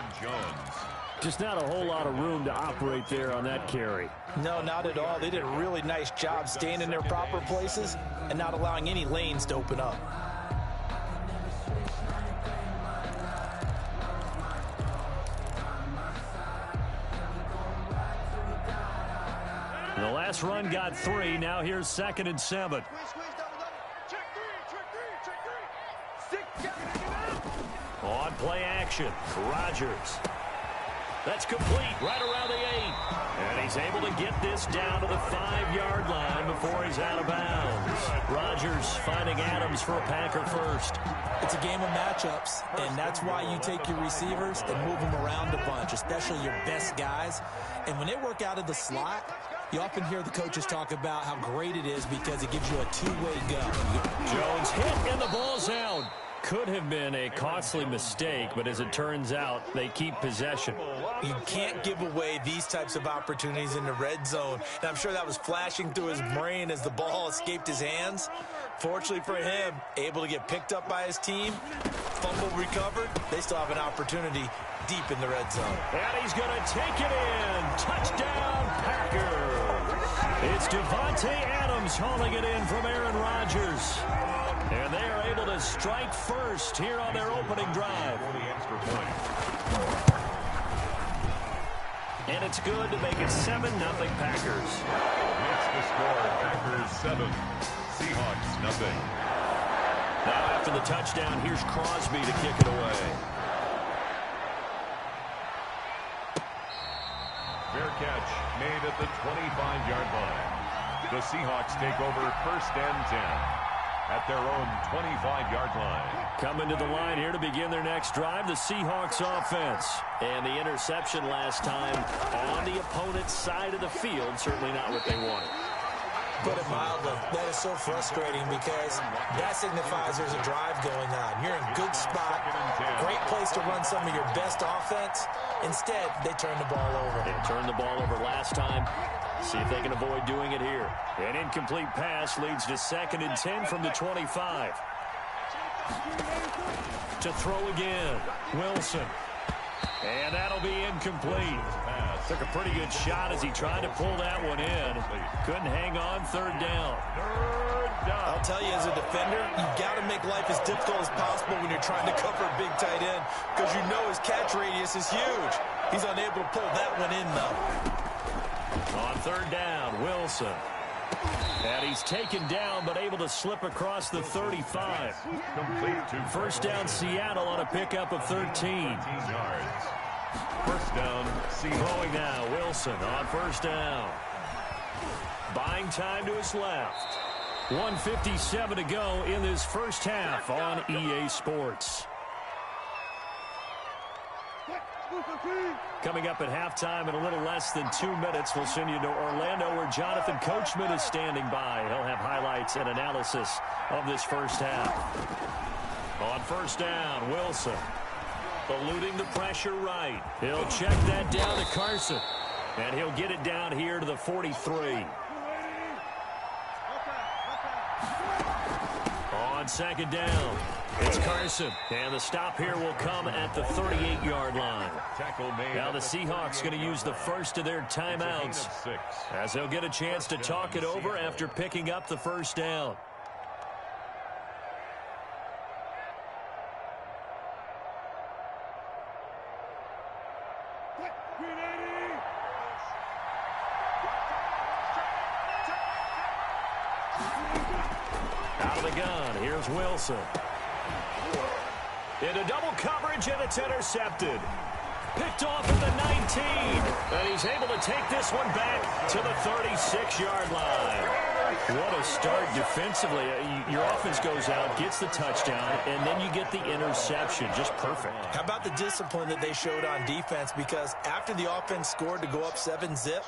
Speaker 1: Just not a whole lot of room to operate there on that carry.
Speaker 3: No, not at all. They did a really nice job staying in their proper places and not allowing any lanes to open up.
Speaker 1: The last run got 3. Now here's 2nd and 7. On play action, Rodgers. That's complete right around the 8. And he's able to get this down to the 5-yard line before he's out of bounds. Rodgers finding Adams for a Packer first.
Speaker 3: It's a game of matchups, and that's why you take your receivers and move them around a bunch, especially your best guys. And when they work out of the slot, you often hear the coaches talk about how great it is because it gives you a two-way go.
Speaker 1: Jones hit and the ball's out. Could have been a costly mistake, but as it turns out, they keep possession.
Speaker 3: You can't give away these types of opportunities in the red zone. And I'm sure that was flashing through his brain as the ball escaped his hands. Fortunately for him, able to get picked up by his team, fumble recovered. They still have an opportunity deep in the red zone.
Speaker 1: And he's going to take it in. Touchdown, Packers. It's Devontae Adams hauling it in from Aaron Rodgers. And they are able to strike first here on their opening drive. And it's good to make it 7-0 Packers.
Speaker 2: That's the score. Packers 7, Seahawks nothing.
Speaker 1: Now after the touchdown, here's Crosby to kick it away.
Speaker 2: Fair catch made at the 25-yard line. The Seahawks take over 1st and 10 at their own 25-yard line.
Speaker 1: Coming to the line here to begin their next drive, the Seahawks offense. And the interception last time on the opponent's side of the field, certainly not what they wanted.
Speaker 3: Put it mildly, that is so frustrating because that signifies there's a drive going on. You're in a good spot, great place to run some of your best offense. Instead, they turn the ball over.
Speaker 1: They turned the ball over last time. See if they can avoid doing it here. An incomplete pass leads to 2nd and 10 from the 25. To throw again, Wilson. And that'll be incomplete. Took a pretty good shot as he tried to pull that one in. Couldn't hang on, 3rd down.
Speaker 3: I'll tell you, as a defender, you've got to make life as difficult as possible when you're trying to cover a big tight end because you know his catch radius is huge. He's unable to pull that one in, though.
Speaker 1: On 3rd down, Wilson. And he's taken down but able to slip across the 35. First down, Seattle on a pickup of 13.
Speaker 2: Yards. First down,
Speaker 1: Seahawks. Throwing now, Wilson on 1st down. Buying time to his left. 1:57 to go in this first half on EA Sports. Coming up at halftime in a little less than 2 minutes, we'll send you to Orlando where Jonathan Coachman is standing by. He'll have highlights and analysis of this first half. On first down, Wilson. Eluding the pressure right. He'll check that down to Carson. And he'll get it down here to the 43. On second down, it's Carson. And the stop here will come at the 38-yard line. Now the Seahawks going to use the first of their timeouts as they'll get a chance to talk it over after picking up the first down. Out of the gun, here's Wilson. Into double coverage, and it's intercepted. Picked off at the 19. And he's able to take this one back to the 36-yard line. What a start defensively. Your offense goes out, gets the touchdown, and then you get the interception. Just perfect.
Speaker 3: How about the discipline that they showed on defense? Because after the offense scored to go up 7-zip,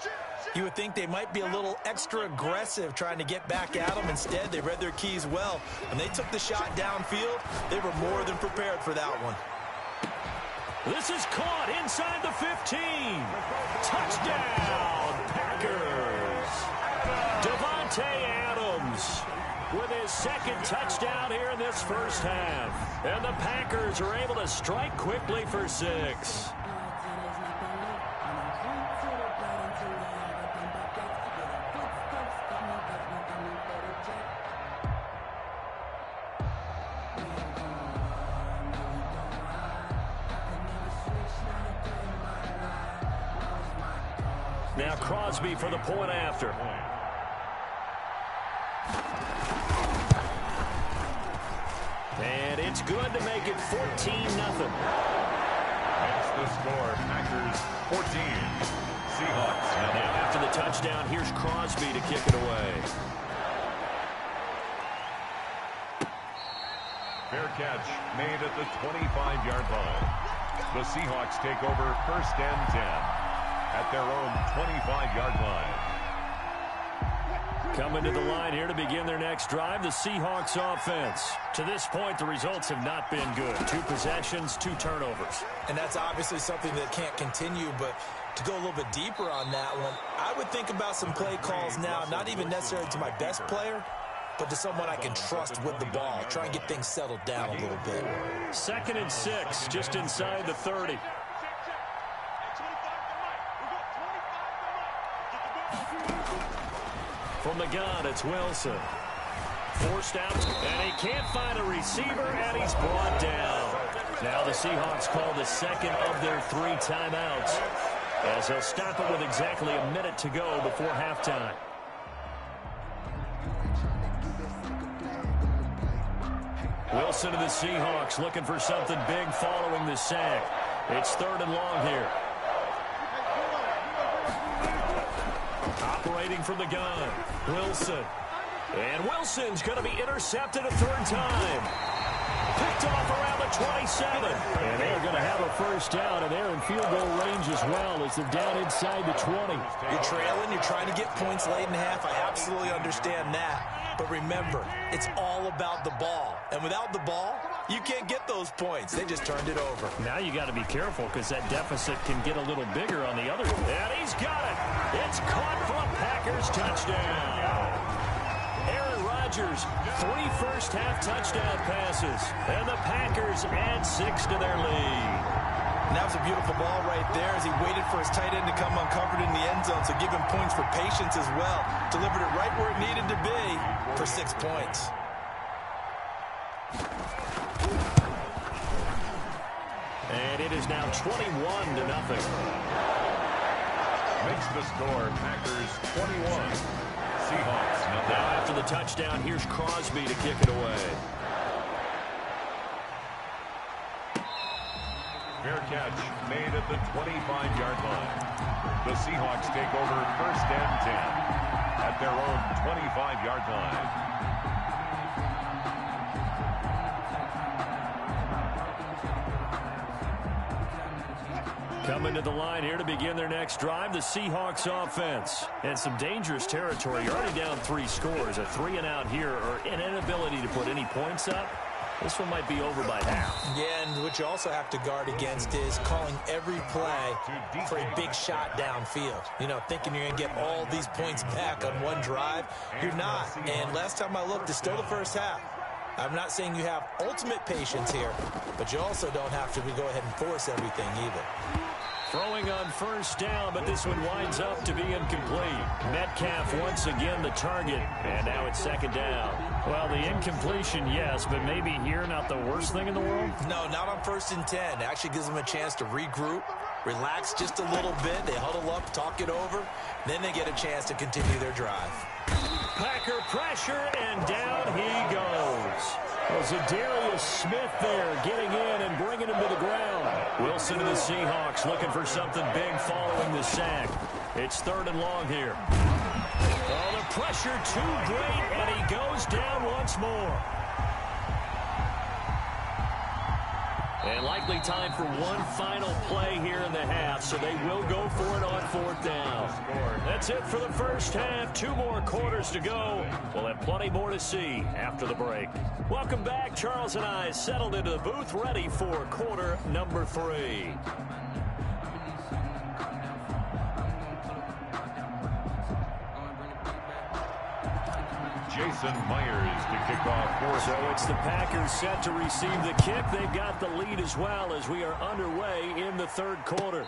Speaker 3: you would think they might be a little extra aggressive trying to get back at them. Instead, they read their keys well. When they took the shot downfield, they were more than prepared for that one.
Speaker 1: This is caught inside the 15. Touchdown, Packers. Devontae Adams with his second touchdown here in this first half. And the Packers are able to strike quickly for 6. Now Crosby for the point after. And it's good to make it 14-0.
Speaker 2: That's the score. Packers 14. Seahawks.
Speaker 1: Now after the touchdown, here's Crosby to kick it away.
Speaker 2: Fair catch made at the 25-yard line. The Seahawks take over first and 10 at their own 25-yard line.
Speaker 1: Coming to the line here to begin their next drive, the Seahawks offense. To this point, the results have not been good. 2 possessions, 2 turnovers.
Speaker 3: And that's obviously something that can't continue, but to go a little bit deeper on that one, I would think about some play calls now, not even necessarily to my best player, but to someone I can trust with the ball. Try and get things settled down a little bit.
Speaker 1: 2nd and 6, just inside the 30. From the gun, it's Wilson. Forced out, and he can't find a receiver, and he's brought down. Now the Seahawks call the second of their 3 timeouts, as they'll stop it with exactly a minute to go before halftime. Wilson to the Seahawks looking for something big following the sack. It's 3rd and long here. Operating from the gun, Wilson. And Wilson's going to be intercepted a 3rd time. Picked off around the 27. And they're going to have a first down, and they're in field goal range as well as they're down inside the 20.
Speaker 3: You're trailing, you're trying to get points late in half. I absolutely understand that. But remember, it's all about the ball. And without the ball, you can't get those points. They just turned it over.
Speaker 1: Now you got to be careful because that deficit can get a little bigger on the other. And he's got it. It's caught for a Packers touchdown. Aaron Rodgers, 3 first-half touchdown passes. And the Packers add 6 to their lead.
Speaker 3: And that was a beautiful ball right there as he waited for his tight end to come uncovered in the end zone. So give him points for patience as well. Delivered it right where it needed to be for 6 points.
Speaker 1: And it is now 21-0.
Speaker 2: Makes the score Packers 21. Seahawks.
Speaker 1: Now after the touchdown, here's Crosby to kick it away.
Speaker 2: Fair catch made at the 25-yard line. The Seahawks take over first and 10 at their own 25-yard line.
Speaker 1: Coming to the line here to begin their next drive, the Seahawks offense. And some dangerous territory. You're already down 3 scores. A 3 and out here, or an inability to put any points up. This one might be over by half.
Speaker 3: Yeah, and what you also have to guard against is calling every play for a big shot downfield. You know, thinking you're going to get all these points back on one drive. You're not. And last time I looked, it's still the first half. I'm not saying you have ultimate patience here, but you also don't have to go ahead and force everything either.
Speaker 1: Throwing on first down, but this one winds up to be incomplete. Metcalf once again the target, and now it's second down. Well, the incompletion, yes, but maybe here not the worst thing in the world?
Speaker 3: No, not on 1st and 10. It actually gives them a chance to regroup, relax just a little bit. They huddle up, talk it over, then they get a chance to continue their drive.
Speaker 1: Packer pressure, and down he goes. Zadarius Smith there getting in and bringing him to the ground. Wilson and the Seahawks looking for something big following the sack. It's 3rd and long here. Oh, the pressure too great, and he goes down once more. And likely time for one final play here in the half, so they will go for it on 4th down. That's it for the first half. 2 more quarters to go. We'll have plenty more to see after the break. Welcome back. Charles and I settled into the booth, ready for quarter number 3.
Speaker 2: Jason Myers to kick off.
Speaker 1: So it's the Packers set to receive the kick. They've got the lead as well as we are underway in the 3rd quarter.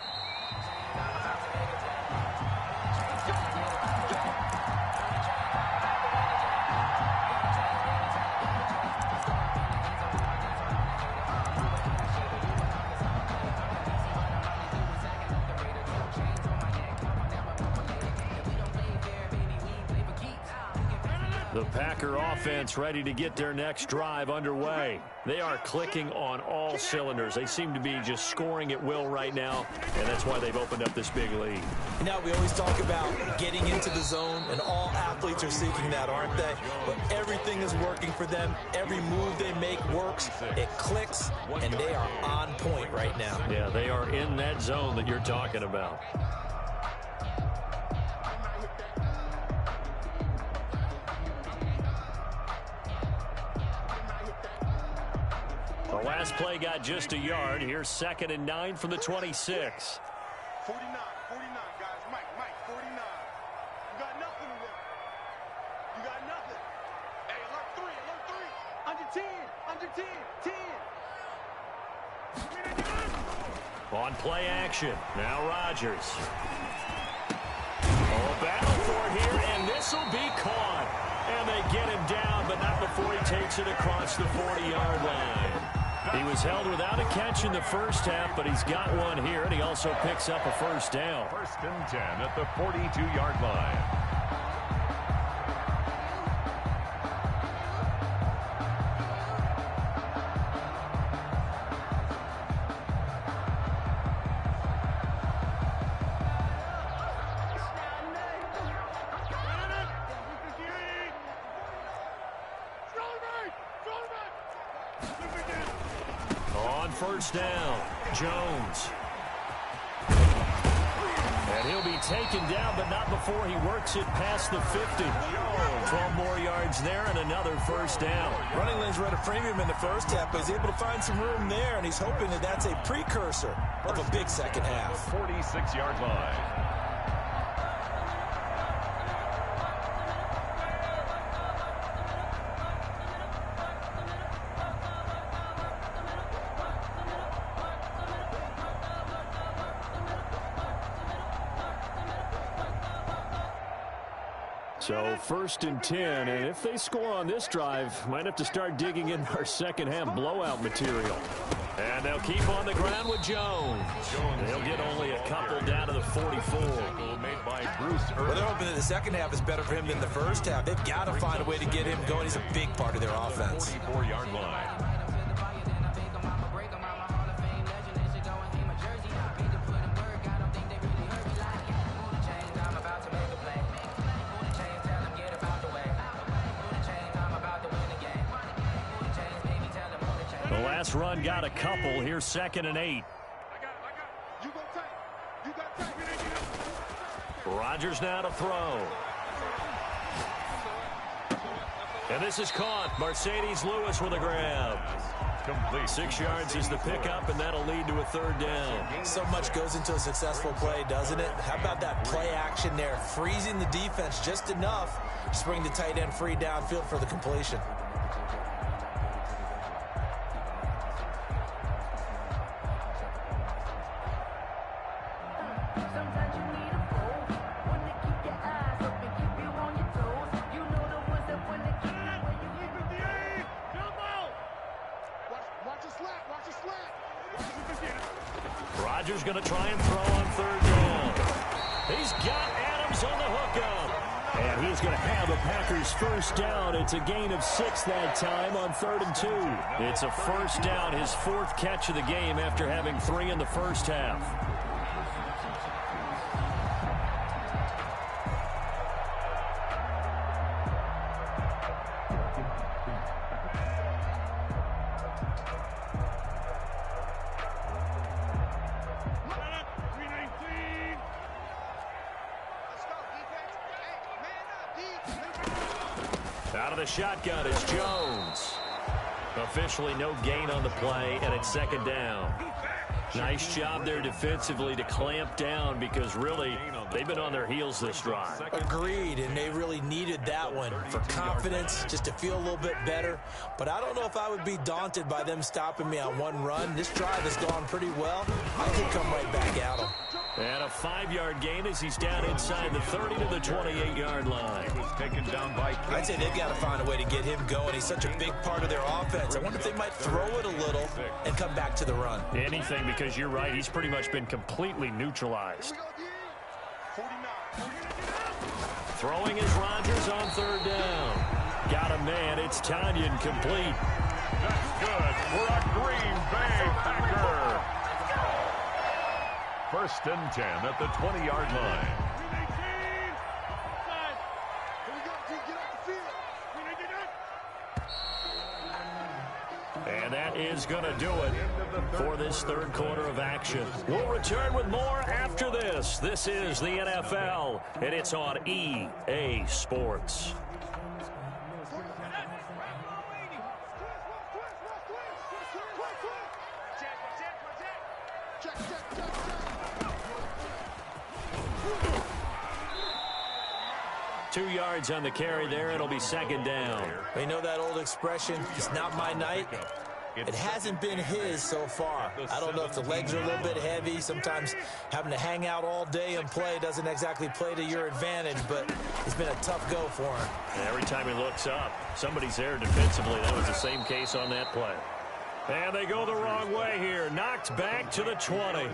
Speaker 1: The Packer offense ready to get their next drive underway. They are clicking on all cylinders. They seem to be just scoring at will right now, and that's why they've opened up this big lead.
Speaker 3: Now, we always talk about getting into the zone, and all athletes are seeking that, aren't they? But everything is working for them. Every move they make works. It clicks, and they are on point right now.
Speaker 1: Yeah, they are in that zone that you're talking about. The last play got just a yard. Here's 2nd and 9 from the 26.
Speaker 4: 49, guys. Mike, 49. You got nothing in there. You got nothing. Hey, alert 3. Under 10.
Speaker 1: On play action. Now Rodgers. Oh, battle for it here, and this will be caught. And they get him down, but not before he takes it across the 40-yard line. He was held without a catch in the first half, but he's got one here, and he also picks up a first down.
Speaker 2: 1st and 10 at the 42-yard line.
Speaker 1: First down, Jones. And he'll be taken down, but not before he works it past the 50. 12 more yards there and another first down.
Speaker 3: Running lanes were at a premium in the first half, but he's able to find some room there, and he's hoping that that's a precursor of a big second half.
Speaker 2: 46-yard line.
Speaker 1: So 1st and 10, and if they score on this drive, might have to start digging in our second half blowout material. And they'll keep on the ground with Jones. They'll get only a couple down to the 44.
Speaker 2: Well,
Speaker 3: they're hoping that the second half is better for him than the first half. They've got to find a way to get him going. He's a big part of their offense.
Speaker 2: 44-yard line.
Speaker 1: The last run got a couple. Here's 2nd and 8.
Speaker 4: You go tight. You got tight.
Speaker 1: Rodgers now to throw. And this is caught. Mercedes Lewis with a grab.
Speaker 2: Complete.
Speaker 1: 6 yards is the pickup, and that'll lead to a 3rd down.
Speaker 3: So much goes into a successful play, doesn't it? How about that play action there? Freezing the defense just enough to bring the tight end free downfield for the completion.
Speaker 1: Rodgers going to try and throw on 3rd down. He's got Adams on the hookup. And he's going to have a Packers 1st down. It's a gain of 6 that time on 3rd and 2. It's a 1st down, his 4th catch of the game after having 3 in the first half. Out of the shotgun is Jones. Officially no gain on the play, and it's 2nd down. Nice job there defensively to clamp down because really they've been on their heels this drive.
Speaker 3: Agreed, and they really needed that one for confidence, just to feel a little bit better. But I don't know if I would be daunted by them stopping me on one run. This drive has gone pretty well. I could come right back at them.
Speaker 1: And a 5-yard gain as he's down inside the 30 to the 28-yard line.
Speaker 2: Was taken down by
Speaker 3: I'd say they've got to find a way to get him going. He's such a big part of their offense. I wonder if they might throw it a little and come back to the run.
Speaker 1: Anything, because you're right, he's pretty much been completely neutralized. Throwing is Rodgers on 3rd down. Got a man. It's Tanyan complete.
Speaker 2: That's good for a Green Bay Packer. 1st and 10 at the 20-yard line.
Speaker 1: And that is going to do it for this 3rd quarter of action. We'll return with more after this. This is the NFL, and it's on EA Sports. Two yards on the carry there. It'll be 2nd down.
Speaker 3: You know that old expression, it's not my night? It hasn't been his so far. I don't know if the legs are a little bit heavy. Sometimes having to hang out all day and play doesn't exactly play to your advantage, but it's been a tough go for him.
Speaker 1: And every time he looks up, somebody's there defensively. That was the same case on that play. And they go the wrong way here. Knocked back to the 20.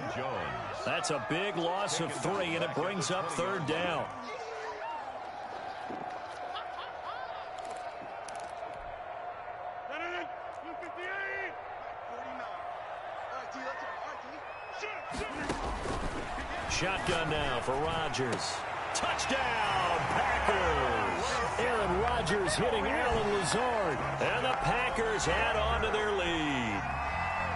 Speaker 1: That's a big loss of 3, and it brings up 3rd down. Shotgun now for Rodgers. Touchdown, Packers! Aaron Rodgers hitting Alan Lazard. And the Packers add on to their lead.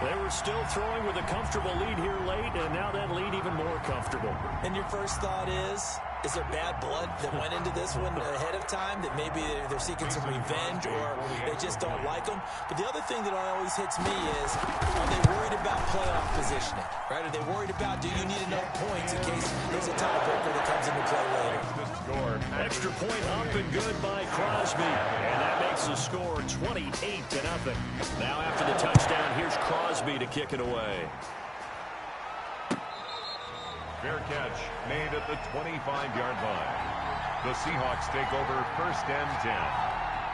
Speaker 1: They were still throwing with a comfortable lead here late, and now that lead even more comfortable.
Speaker 3: And your first thought is there bad blood that went into this one ahead of time, that maybe they're seeking some revenge or they just don't like them? But the other thing that always hits me is, are they worried about playoff positioning? Right? Are they worried about, do you need enough points in case there's a tiebreaker that comes into play later?
Speaker 1: Extra point up and good by Crosby. And that makes the score 28-0. Now after the touchdown, here's Crosby to kick it away.
Speaker 2: Fair catch made at the 25-yard line. The Seahawks take over 1st and 10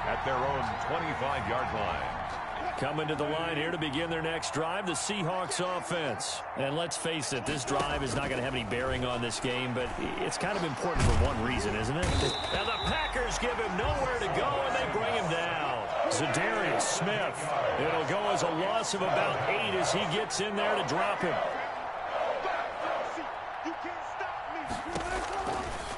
Speaker 2: at their own 25-yard line.
Speaker 1: Coming to the line here to begin their next drive, the Seahawks offense. And let's face it, this drive is not going to have any bearing on this game, but it's kind of important for one reason, isn't it? And the Packers give him nowhere to go, and they bring him down. Zadarius Smith. It'll go as a loss of about 8 as he gets in there to drop him.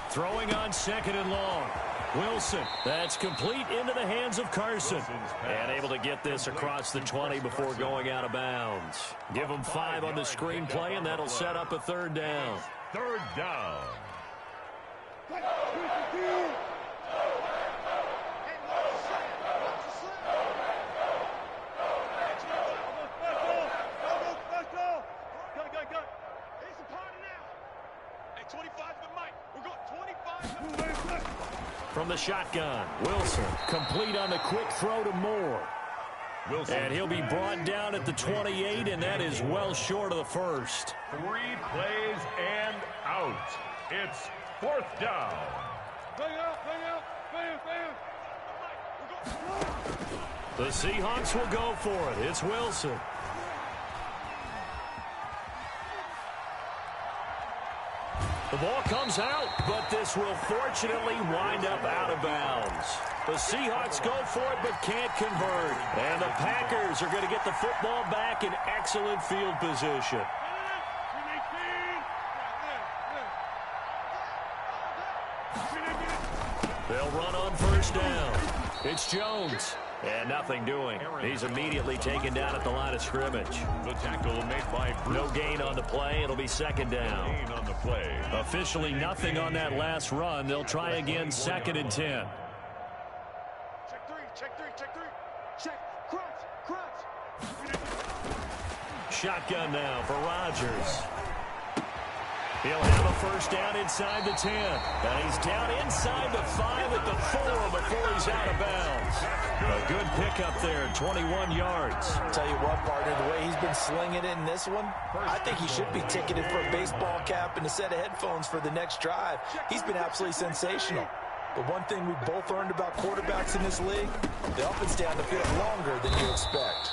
Speaker 1: Throwing on 2nd and long. Wilson, that's complete into the hands of Carson. And able to get this across the 20 before going out of bounds. Give him 5 on the screenplay, and that'll set up a third down.
Speaker 2: Third down.
Speaker 1: From the shotgun, Wilson, complete on the quick throw to Moore. Wilson. And he'll be brought down at the 28, and that is well short of the first.
Speaker 2: 3 plays and out. It's fourth down.
Speaker 1: The Seahawks will go for it. It's Wilson. The ball comes out, but this will fortunately wind up out of bounds. The Seahawks go for it, but can't convert. And the Packers are going to get the football back in excellent field position. They'll run on first down. It's Jones. And nothing doing. He's immediately taken down at the line of scrimmage.
Speaker 2: The tackle made by
Speaker 1: no gain on the play. It'll be second down.
Speaker 2: Gain on the play.
Speaker 1: Officially nothing on that last run. They'll try again, 2nd and 10.
Speaker 4: Check 3, check 3, check 3. Check, crunch.
Speaker 1: Shotgun now for Rodgers. He'll have a first down inside the 10. And he's down inside the 5 at the 4 before he's out of bounds. A good pickup there, 21 yards.
Speaker 3: Tell you what, partner, the way he's been slinging it in this one, I think he should be ticketed for a baseball cap and a set of headphones for the next drive. He's been absolutely sensational. But one thing we've both learned about quarterbacks in this league, they often stay on the field longer than you expect.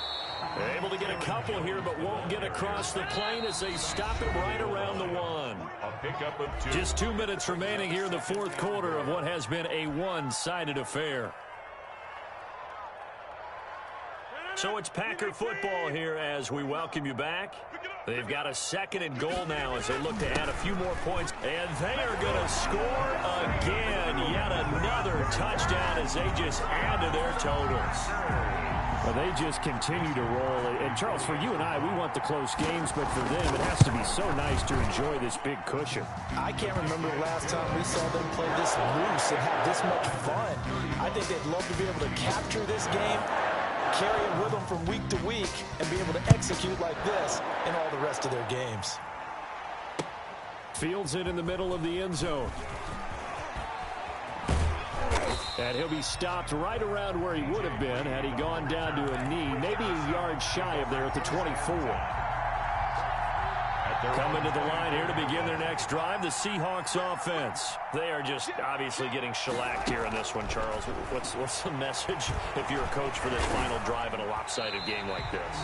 Speaker 1: They're able to get a couple here, but won't get across the plane as they stop it right around the 1.
Speaker 2: A pickup of 2.
Speaker 1: Just 2 minutes remaining here in the fourth quarter of what has been a one-sided affair. So it's Packer football here as we welcome you back. They've got a 2nd and goal now as they look to add a few more points. And they are going to score again. Yet another touchdown as they just add to their totals.
Speaker 6: Well, they just continue to roll. And, Charles, for you and I, we want the close games, but for them, it has to be so nice to enjoy this big cushion.
Speaker 3: I can't remember the last time we saw them play this loose and have this much fun. I think they'd love to be able to capture this game, carry it with them from week to week, and be able to execute like this in all the rest of their games.
Speaker 6: Fields it in the middle of the end zone. And he'll be stopped right around where he would have been had he gone down to a knee, maybe a yard shy of there at the 24.
Speaker 1: Coming to the line here to begin their next drive, the Seahawks offense. They are just obviously getting shellacked here in this one, Charles. What's the message if you're a coach for this final drive in a lopsided game like this?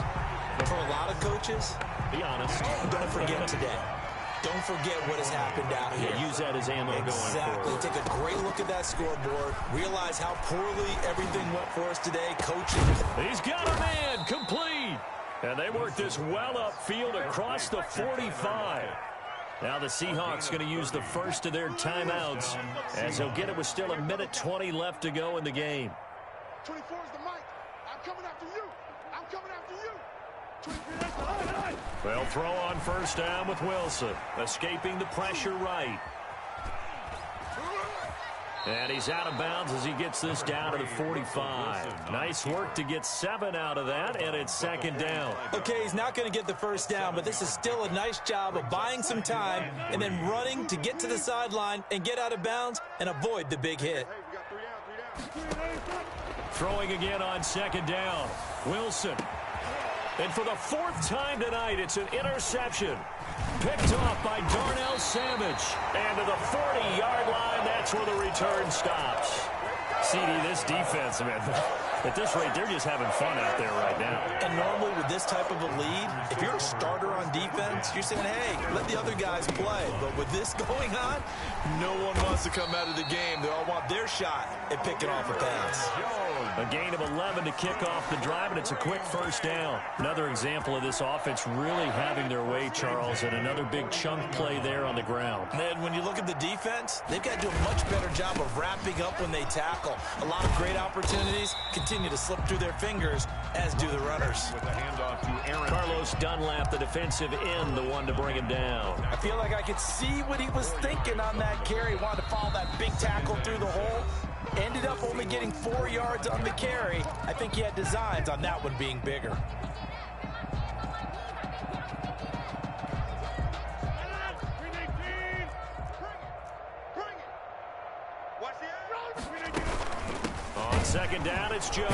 Speaker 3: For a lot of coaches,
Speaker 1: be honest.
Speaker 3: Don't forget today. Don't forget what has happened out here.
Speaker 1: Use that as ammo going forward.
Speaker 3: Exactly. Take a great look at that scoreboard. Realize how poorly everything went for us today. Coaching.
Speaker 1: He's got a man. Complete. And they work this well upfield across the 45. Now the Seahawks going to use the first of their timeouts as they'll get it with still 1:20 left to go in the game.
Speaker 4: 24 is the mic. I'm coming after you. I'm coming after you.
Speaker 1: They'll throw on first down with Wilson, escaping the pressure right. And he's out of bounds as he gets this down to the 45. Nice work to get 7 out of that, and it's 2nd down.
Speaker 3: Okay, he's not going to get the first down, but this is still a nice job of buying some time and then running to get to the sideline and get out of bounds and avoid the big hit.
Speaker 1: Throwing again on 2nd down. Wilson. And for the 4th time tonight, it's an interception. Picked off by Darnell Savage. And to the 40-yard line, that's where the return stops. CD, this defense, man, At this rate, they're just having fun out there right now.
Speaker 3: And normally with this type of a lead, if you're a starter on defense, you're saying, hey, let the other guys play. But with this going on, no one wants to come out of the game. They all want their shot at picking off a pass.
Speaker 1: A gain of 11 to kick off the drive, and it's a quick first down. Another example of this offense really having their way, Charles, and another big chunk play there on the ground.
Speaker 3: And when you look at the defense, they've got to do a much better job of wrapping up when they tackle. A lot of great opportunities continue to slip through their fingers, as do the runners.
Speaker 2: With the handoff to Aaron.
Speaker 1: Carlos Dunlap, the defensive end, the one to bring him down.
Speaker 3: I feel like I could see what he was thinking on that carry. Wanted to follow that big tackle through the hole. Ended up only getting 4 yards on the carry. I think he had designs on that one being bigger.
Speaker 1: On second down, it's Jones.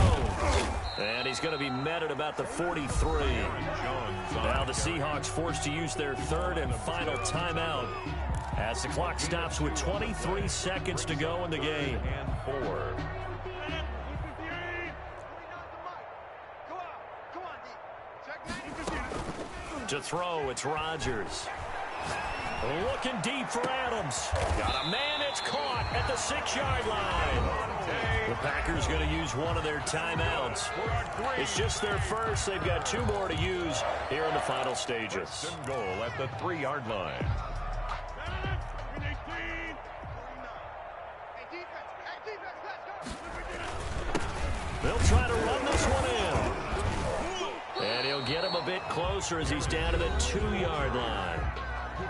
Speaker 1: And he's going to be met at about the 43. Now the Seahawks forced to use their third and final timeout as the clock stops with 23 seconds to go in the game.
Speaker 2: And 4.
Speaker 1: To throw, it's Rodgers. Looking deep for Adams. Got a man, it's caught at the 6-yard line. The Packers going to use one of their timeouts. It's just their first. They've got 2 more to use here in the final stages.
Speaker 2: Goal at the 3-yard line.
Speaker 1: They'll try to run this one in. And he'll get him a bit closer as he's down to the 2-yard line.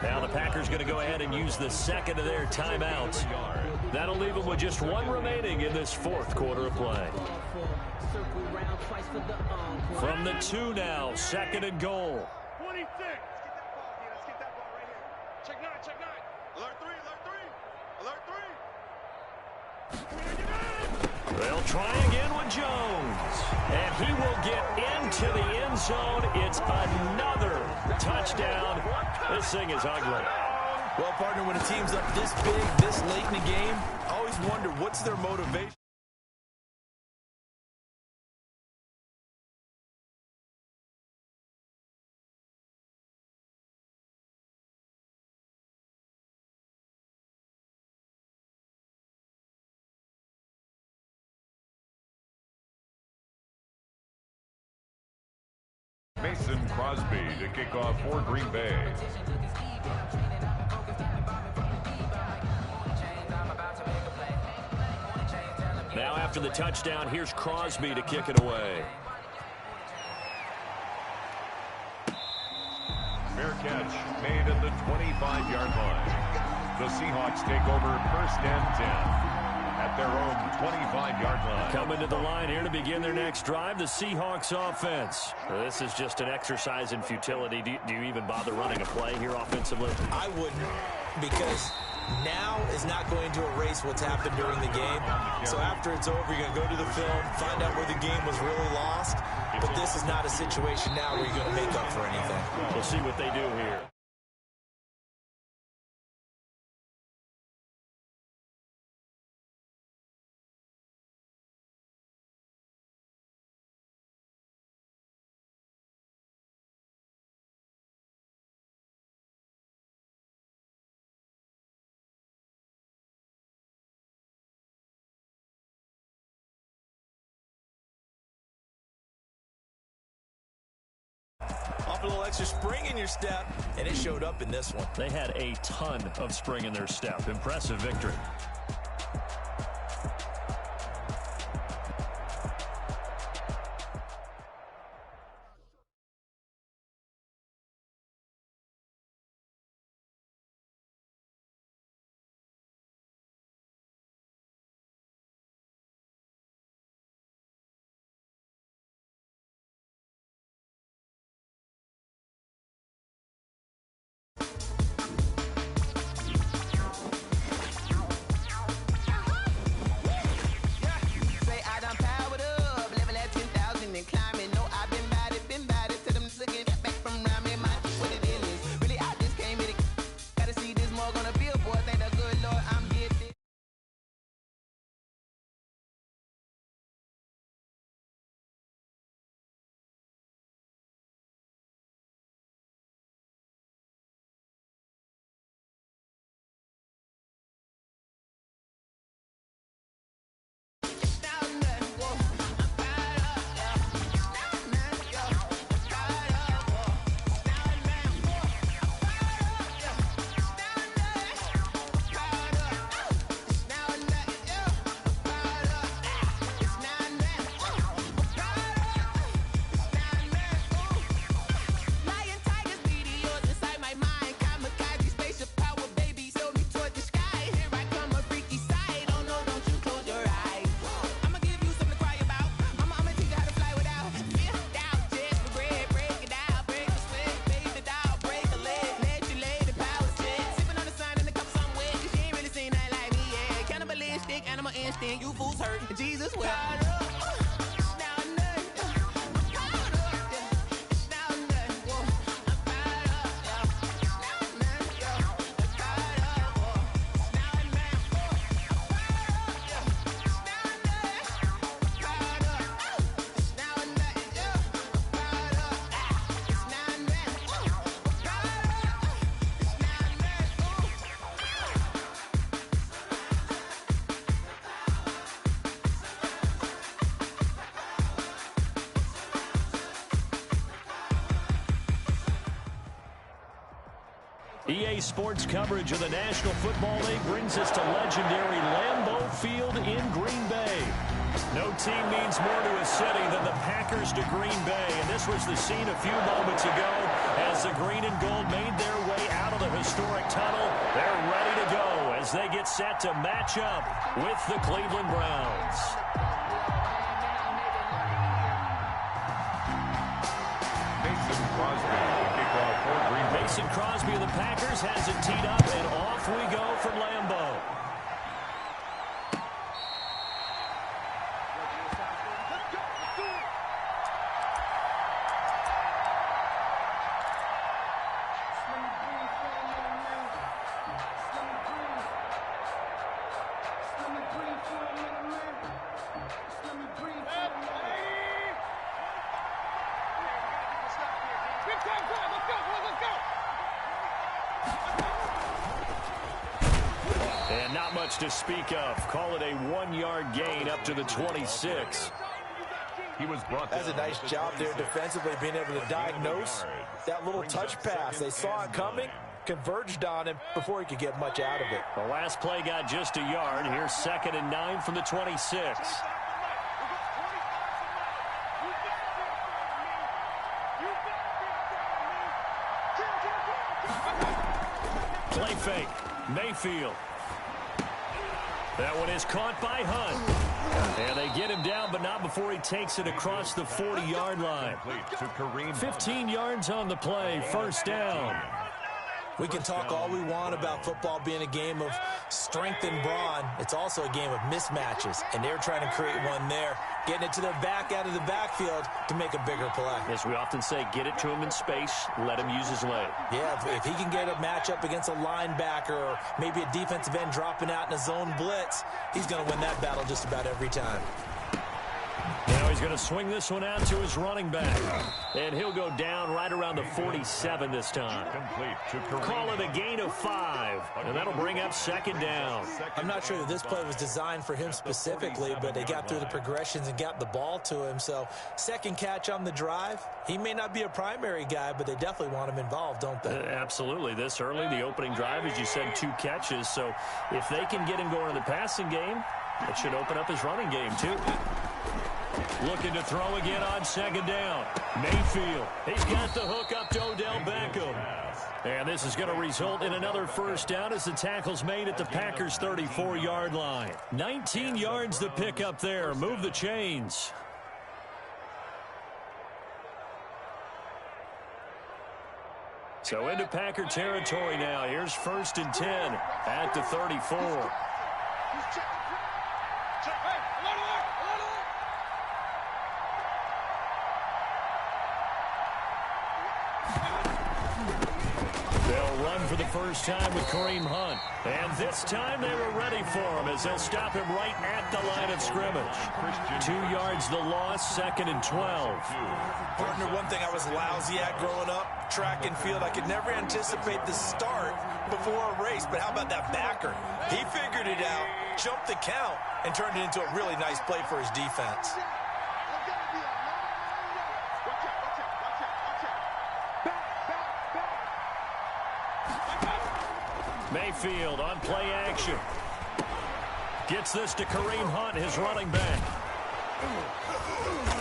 Speaker 1: Now the Packers going to go ahead and use the second of their timeouts. That'll leave them with just 1 remaining in this 4th quarter of play. From the 2 now, 2nd and goal.
Speaker 4: 26. Let's get that ball right here. Check 9, check 9. Alert 3, alert 3. Alert 3.
Speaker 1: They'll try again with Jones. And he will get into the end zone. It's another touchdown. This thing is ugly.
Speaker 3: Well, partner, when a team's up this big, this late in the game, I always wonder what's their motivation.
Speaker 2: Mason Crosby to kick off for Green Bay.
Speaker 1: Now after the touchdown, here's Crosby to kick it away.
Speaker 2: Fair catch made at the 25-yard line. The Seahawks take over 1st and 10. At their own 25-yard line.
Speaker 1: Coming to the line here to begin their next drive, the Seahawks offense. This is just an exercise in futility. Do you even bother running a play here offensively?
Speaker 3: I wouldn't, because now is not going to erase what's happened during the game. So after it's over, you're going to go to the film, find out where the game was really lost. But this is not a situation now where you're going to make up for anything.
Speaker 1: We'll see what they do here.
Speaker 3: Off a little extra spring in your step, and it showed up in this one.
Speaker 1: They had a ton of spring in their step. Impressive victory.
Speaker 7: understand you fools hurt. Jesus will.
Speaker 1: EA Sports coverage of the National Football League brings us to legendary Lambeau Field in Green Bay. No team means more to a city than the Packers to Green Bay, and this was the scene a few moments ago as the green and gold made their way out of the historic tunnel. They're ready to go as they get set to match up with the Cleveland Browns. Mason Crosby of the Packers has it teed up, and off we go from Lambeau. And not much to speak of. Call it a 1-yard gain up to the 26.
Speaker 2: He was brought down.
Speaker 3: That's a nice job there defensively, being able to diagnose that little touch pass. They saw it coming, converged on him before he could get much out of it.
Speaker 1: The last play got just a yard. Here's 2nd and 9 from the 26. Play fake. Mayfield. That one is caught by Hunt. And they get him down, but not before he takes it across the 40-yard line. 15 yards on the play. First down.
Speaker 3: We can talk all we want about football being a game of strength and brawn. It's also a game of mismatches, and they're trying to create one there, getting it to their back out of the backfield to make a bigger play.
Speaker 1: As we often say, get it to him in space, let him use his leg.
Speaker 3: Yeah, if he can get a matchup against a linebacker or maybe a defensive end dropping out in a zone blitz, he's going to win that battle just about every time.
Speaker 1: Now he's going to swing this one out to his running back. And he'll go down right around the 47 this time. Call it a gain of 5. And that'll bring up 2nd down.
Speaker 3: I'm not sure that this play was designed for him specifically, but they got through the progressions and got the ball to him. So 2nd catch on the drive. He may not be a primary guy, but they definitely want him involved, don't they?
Speaker 1: Absolutely. This early, the opening drive, as you said, 2 catches. So if they can get him going in the passing game, it should open up his running game too. Looking to throw again on 2nd down. Mayfield. He's got the hook up to Odell Beckham. And this is going to result in another first down as the tackle's made at the Packers' 34-yard line. 19 yards to pick up there. Move the chains. So into Packer territory now. Here's 1st and 10 at the 34. For the first time with Kareem Hunt. And this time they were ready for him as they'll stop him right at the line of scrimmage. 2 yards the loss, 2nd and 12.
Speaker 3: Partner, one thing I was lousy at growing up, track and field, I could never anticipate the start before a race, but how about that backer? He figured it out, jumped the count, and turned it into a really nice play for his defense.
Speaker 1: Mayfield on play action. Gets this to Kareem Hunt, his running back.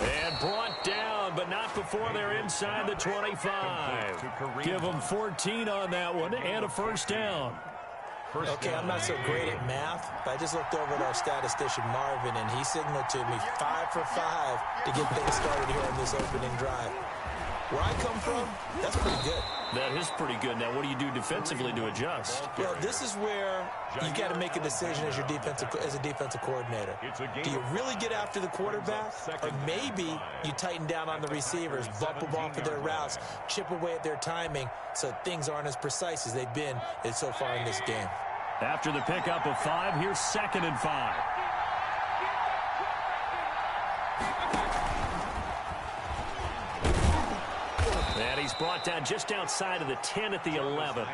Speaker 1: And brought down, but not before they're inside the 25. Give them 14 on that one and a first down.
Speaker 3: Okay, I'm not so great at math, but I just looked over at our statistician, Marvin, and he signaled to me 5 for 5 to get things started here on this opening drive. Where I come from, that's pretty good.
Speaker 1: That is pretty good. Now, what do you do defensively to adjust?
Speaker 3: Well, this is where you've got to make a decision as a defensive coordinator. Do you really get after the quarterback? Or maybe you tighten down on the receivers, bump them off of their routes, chip away at their timing so things aren't as precise as they've been so far in this game.
Speaker 1: After the pickup of 5, here's 2nd and 5. And he's brought down just outside of the 10 at the 11.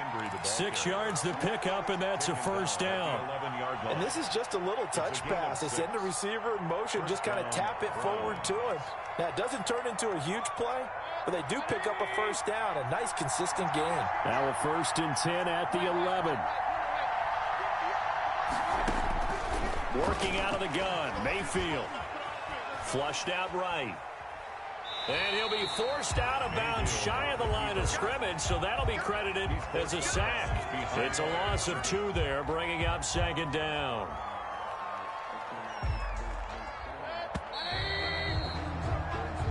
Speaker 1: 6 yards the pickup, and that's a first down.
Speaker 3: And this is just a little touch pass. They send the receiver in motion, just kind of tap it forward to him. Now, it doesn't turn into a huge play, but they do pick up a first down. A nice, consistent game.
Speaker 6: Now a 1st and 10 at the 11.
Speaker 1: Working out of the gun, Mayfield. Flushed out right. And he'll be forced out of bounds shy of the line of scrimmage, so that'll be credited as a sack. It's a loss of 2 there, bringing up 2nd down.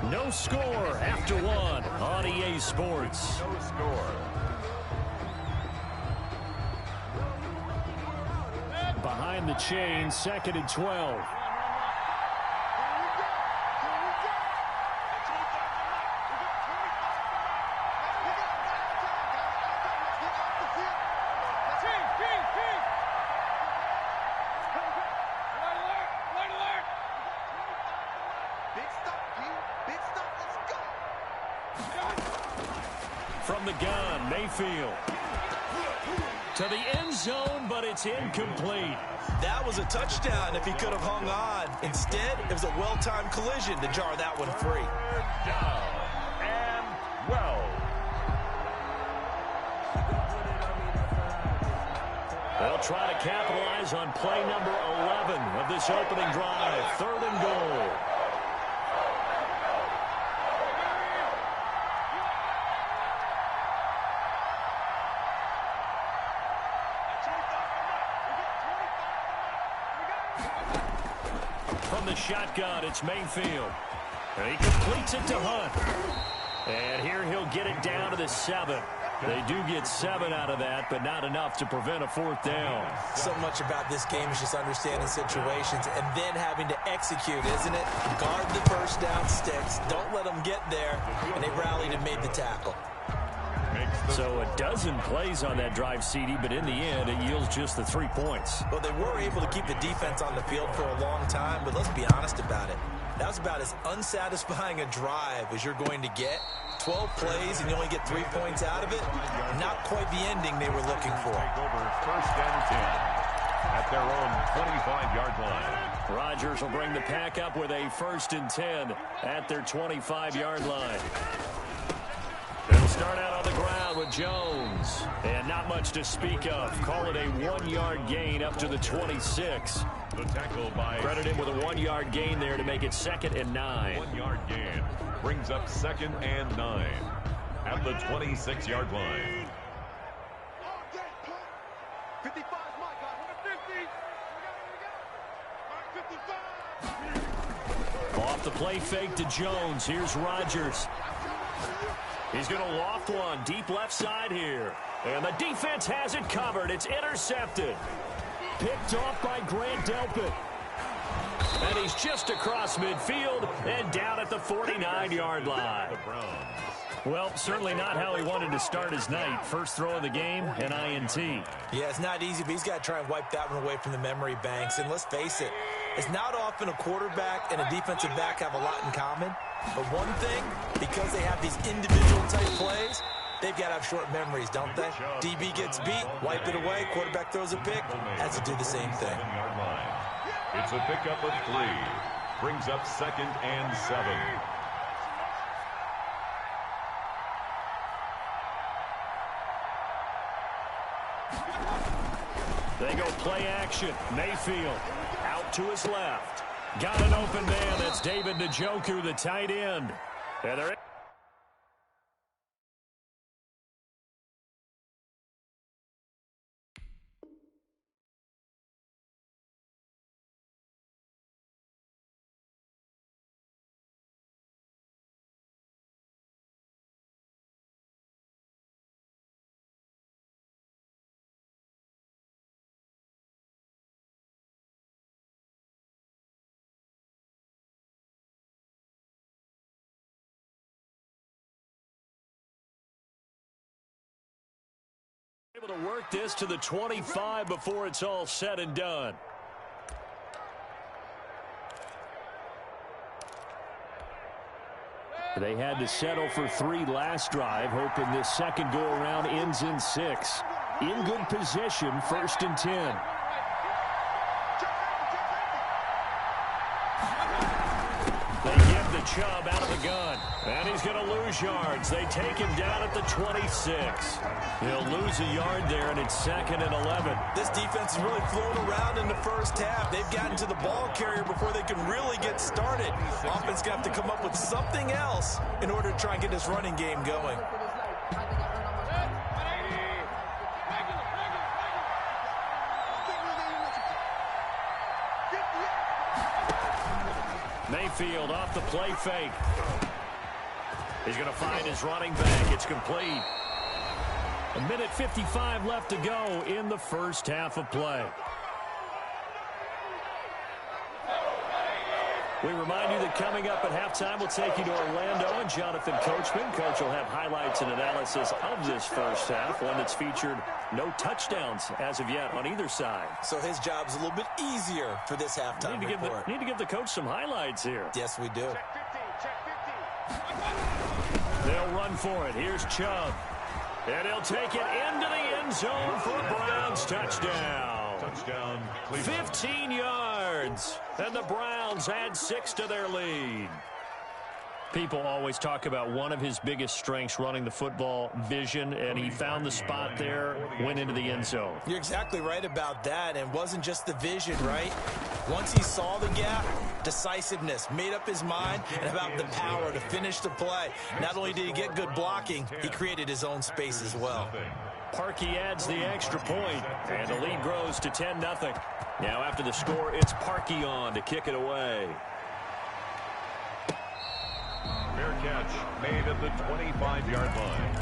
Speaker 1: No score after 1 on EA Sports.
Speaker 2: No score.
Speaker 6: Behind the chain, 2nd and 12.
Speaker 1: From the gun, Mayfield. To the end zone, but it's incomplete.
Speaker 3: That was a touchdown if he could have hung on. Instead, it was a well-timed collision to jar that one free.
Speaker 2: Down and well.
Speaker 1: They'll try to capitalize on play number 11 of this opening drive. 3rd and goal. From the shotgun, it's Mayfield. And he completes it to Hunt. And here he'll get it down to the 7. They do get 7 out of that, but not enough to prevent a 4th down.
Speaker 3: So much about this game is just understanding situations and then having to execute, isn't it? Guard the first down sticks. Don't let them get there. And they rallied and made the tackle.
Speaker 1: So a dozen plays on that drive, CD, but in the end, it yields just the 3 points.
Speaker 3: Well, they were able to keep the defense on the field for a long time, but let's be honest about it. That was about as unsatisfying a drive as you're going to get. 12 plays and you only get 3 points out of it. Not quite the ending they were looking for.
Speaker 2: Take over 1st and 10 at their own 25-yard line.
Speaker 1: Rodgers will bring the pack up with a 1st and 10 at their 25-yard line. They'll start out on the ground with Jones. And not much to speak of. Call it a 1-yard gain up to the 26.
Speaker 2: The tackle by
Speaker 1: Credit him with a 1-yard gain there to make it 2nd and 9.
Speaker 2: 1-yard gain brings up 2nd and 9 at the 26-yard line.
Speaker 4: 55 my guy. 55.
Speaker 1: Off the play fake to Jones. Here's Rodgers. He's going to loft one deep left side here. And the defense has it covered. It's intercepted. Picked off by Grant Delpit. And he's just across midfield and down at the 49-yard line. Well, certainly not how he wanted to start his night. First throw of the game, an INT.
Speaker 3: Yeah, it's not easy, but he's got to try and wipe that one away from the memory banks. And let's face it, it's not often a quarterback and a defensive back have a lot in common. But one thing, because they have these individual type plays, they've got to have short memories, don't they? DB gets beat, wipe it away, quarterback throws a pick, has to do the same thing.
Speaker 2: It's a pickup of 3. Brings up 2nd and 7.
Speaker 1: They go play action. Mayfield out to his left. Got an open man. That's David Njoku, the tight end. And they're Able to work this to the 25 before it's all said and done. They had to settle for 3 last drive, hoping this second go-around ends in 6. In good position, 1st and 10. They give the Chubb out of the gun, and he's going to lose yards. They take him down at the 26. He'll lose a yard there, and it's 2nd and 11.
Speaker 3: This defense is really flown around in the first half. They've gotten to the ball carrier before they can really get started. Offense going to have to come up with something else in order to try and get this running game going.
Speaker 1: Mayfield off the play fake. He's going to find his running back. It's complete. 1:55 left to go in the first half of play. We remind you that coming up at halftime, we'll take you to Orlando and Jonathan Coachman. Coach will have highlights and analysis of this first half, one that's featured no touchdowns as of yet on either side.
Speaker 3: So his job's a little bit easier for this halftime report.
Speaker 1: Need to give the coach some highlights here.
Speaker 3: Yes, we do.
Speaker 1: They'll run for it. Here's Chubb. And he'll take it into the end zone for a Browns touchdown.
Speaker 2: Touchdown, Cleveland.
Speaker 1: 15 yards. And the Browns add 6 to their lead. People always talk about one of his biggest strengths running the football, vision, and he found the spot there, went into the end zone.
Speaker 3: You're exactly right about that, and it wasn't just the vision, right? Once he saw the gap, decisiveness, made up his mind, and about the power to finish the play. Not only did he get good blocking, he created his own space as well.
Speaker 1: Parkey adds the extra point, and the lead grows to 10-0. Now after the score, it's Parkey on to kick it away.
Speaker 2: Fair catch made at the 25-yard line.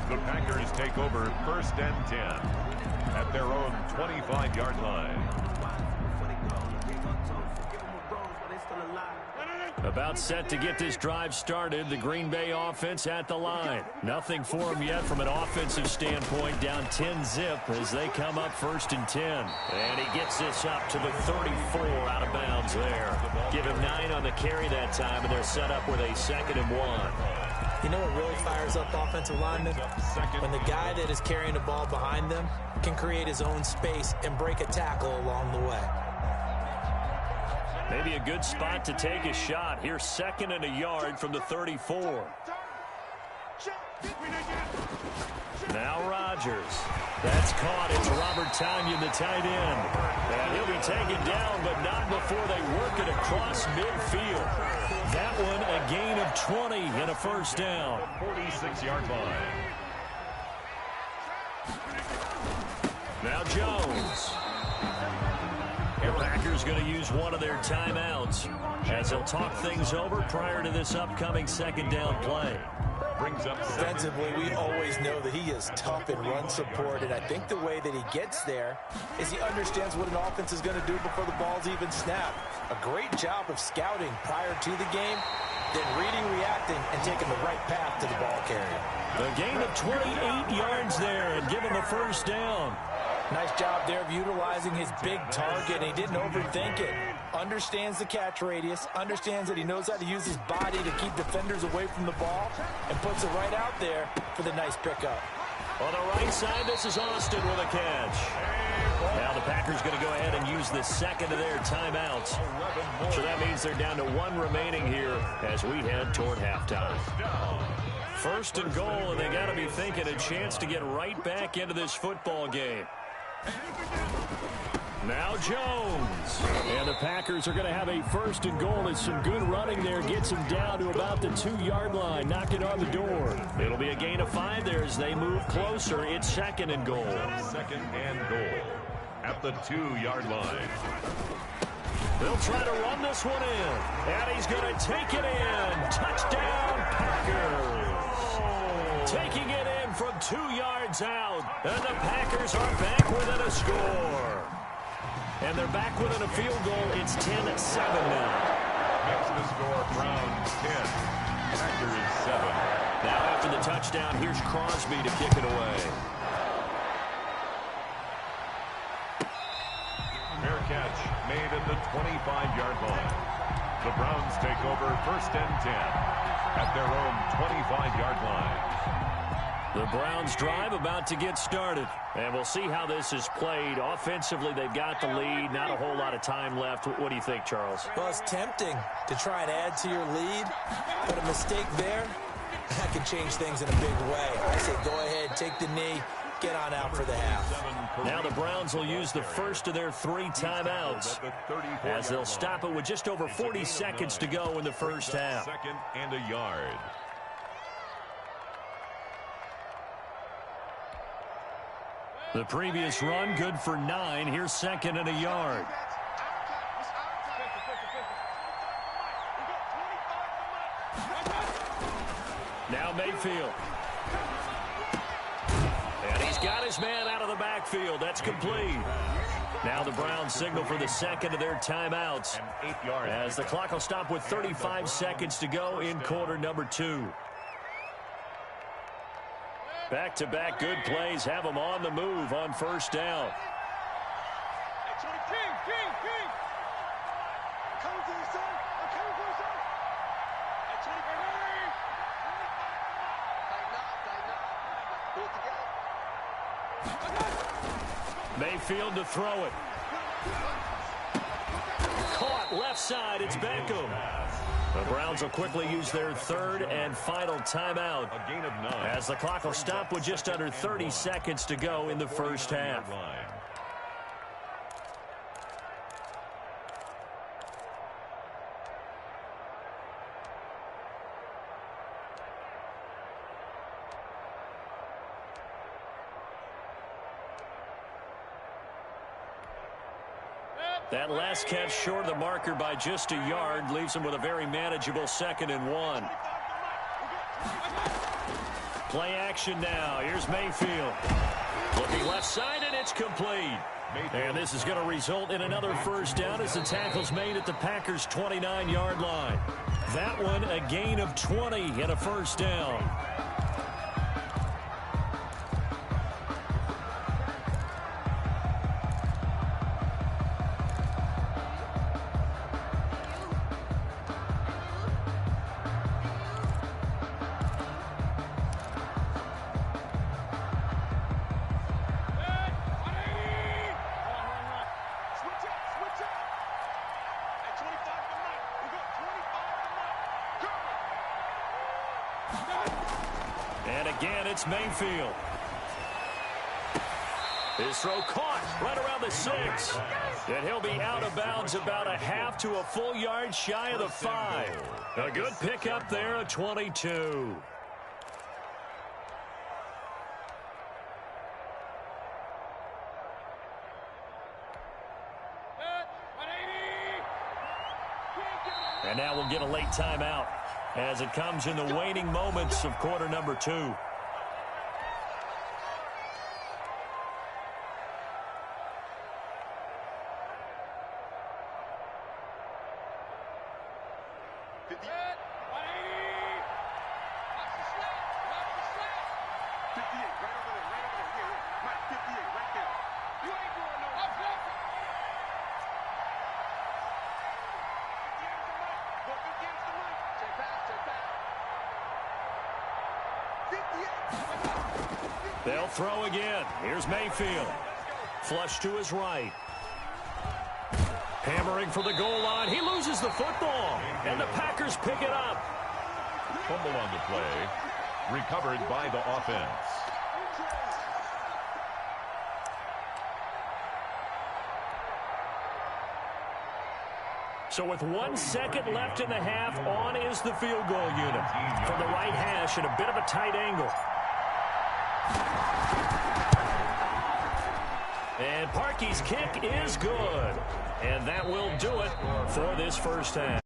Speaker 2: The Packers take over 1st and 10 at their own 25-yard line.
Speaker 1: About set to get this drive started. The Green Bay offense at the line. Nothing for them yet from an offensive standpoint. Down 10-zip as they come up 1st and 10. And he gets this up to the 34 out of bounds there. Give him 9 on the carry that time, and they're set up with a 2nd and 1.
Speaker 3: You know what really fires up offensive linemen? When the guy that is carrying the ball behind them can create his own space and break a tackle along the way.
Speaker 1: Maybe a good spot to take a shot. Here's 2nd and a yard from the 34. Now Rodgers. That's caught. It's Robert Tonyan, the tight end. And he'll be taken down, but not before they work it across midfield. That one a gain of 20 and a 1st down.
Speaker 2: 46-yard line.
Speaker 1: Now Jones. The Packers going to use one of their timeouts as they'll talk things over prior to this upcoming 2nd down play.
Speaker 2: Brings up
Speaker 3: defensively, we always know that he is tough in run support, and I think the way that he gets there is he understands what an offense is going to do before the ball's even snapped. A great job of scouting prior to the game, then reading, reacting, and taking the right path to the ball carrier.
Speaker 1: A gain of 28 yards there and give him a 1st down.
Speaker 3: Nice job there of utilizing his big target, and he didn't overthink it. Understands the catch radius, understands that he knows how to use his body to keep defenders away from the ball, and puts it right out there for the nice pickup.
Speaker 1: On the right side, this is Austin with a catch. Now the Packers going to go ahead and use the 2nd of their timeouts. So that means they're down to 1 remaining here as we head toward halftime. 1st and goal, and they got to be thinking a chance to get right back into this football game. Now Jones. And the Packers are going to have a 1st and goal as some good running there gets him down to about the 2-yard line, knocking on the door. It'll be a gain of 5 there as they move closer. It's 2nd and goal.
Speaker 2: 2nd and goal at the 2-yard line.
Speaker 1: They'll try to run this one in. And he's going to take it in. Touchdown, Packers. Taking it in from 2 yards out. And the Packers are back within a score. And they're back within a field goal. It's 10-7 now.
Speaker 2: Makes the score Browns 10. Packers 7.
Speaker 1: Now after the touchdown, here's Crosby to kick it away.
Speaker 2: 25-yard line. The Browns take over 1st and 10 at their own 25-yard line.
Speaker 1: The Browns drive about to get started, and we'll see how this is played. Offensively, they've got the lead. Not a whole lot of time left. What do you think, Charles?
Speaker 3: Well, it's tempting to try and add to your lead, but a mistake there, that can change things in a big way. I say go ahead, take the knee, get on out for the half.
Speaker 1: Now the Browns will use the first of their 3 timeouts as they'll stop it with just over 40 seconds to go in the first half.
Speaker 2: 2nd and a yard.
Speaker 1: The previous run good for 9. Here's 2nd and a yard. Now Mayfield. And he's got his man out of the backfield. That's complete. Now the Browns signal for the 2nd of their timeouts as the clock will stop with 35 seconds to go in quarter number 2. Back-to-back good plays have them on the move on first down. Mayfield to throw it. Caught left side. It's Beckham. The Browns will quickly use their 3rd and final timeout
Speaker 2: A gain of 9.
Speaker 1: as the clock will stop with just under 30 seconds to go in the first half. That last catch short of the marker by just a yard leaves him with a very manageable 2nd and 1. Play action now. Here's Mayfield. Looking left side, and it's complete. And this is going to result in another first down as the tackle's made at the Packers' 29-yard line. That one a gain of 20 and a first down. And again, it's Mayfield. His throw caught right around the 6. And he'll be out of bounds about a half to a full yard shy of the 5. A good pickup there at 22. And now we'll get a late timeout as it comes in the waning moments of quarter number 2. They'll throw again. Here's Mayfield. Flush to his right. Hammering for the goal line. He loses the football. And the Packers pick it up.
Speaker 2: Fumble on the play. Recovered by the offense.
Speaker 1: So with 1 second left in the half, on is the field goal unit. From the right hash at a bit of a tight angle. And Parkey's kick is good. And that will do it for this first half.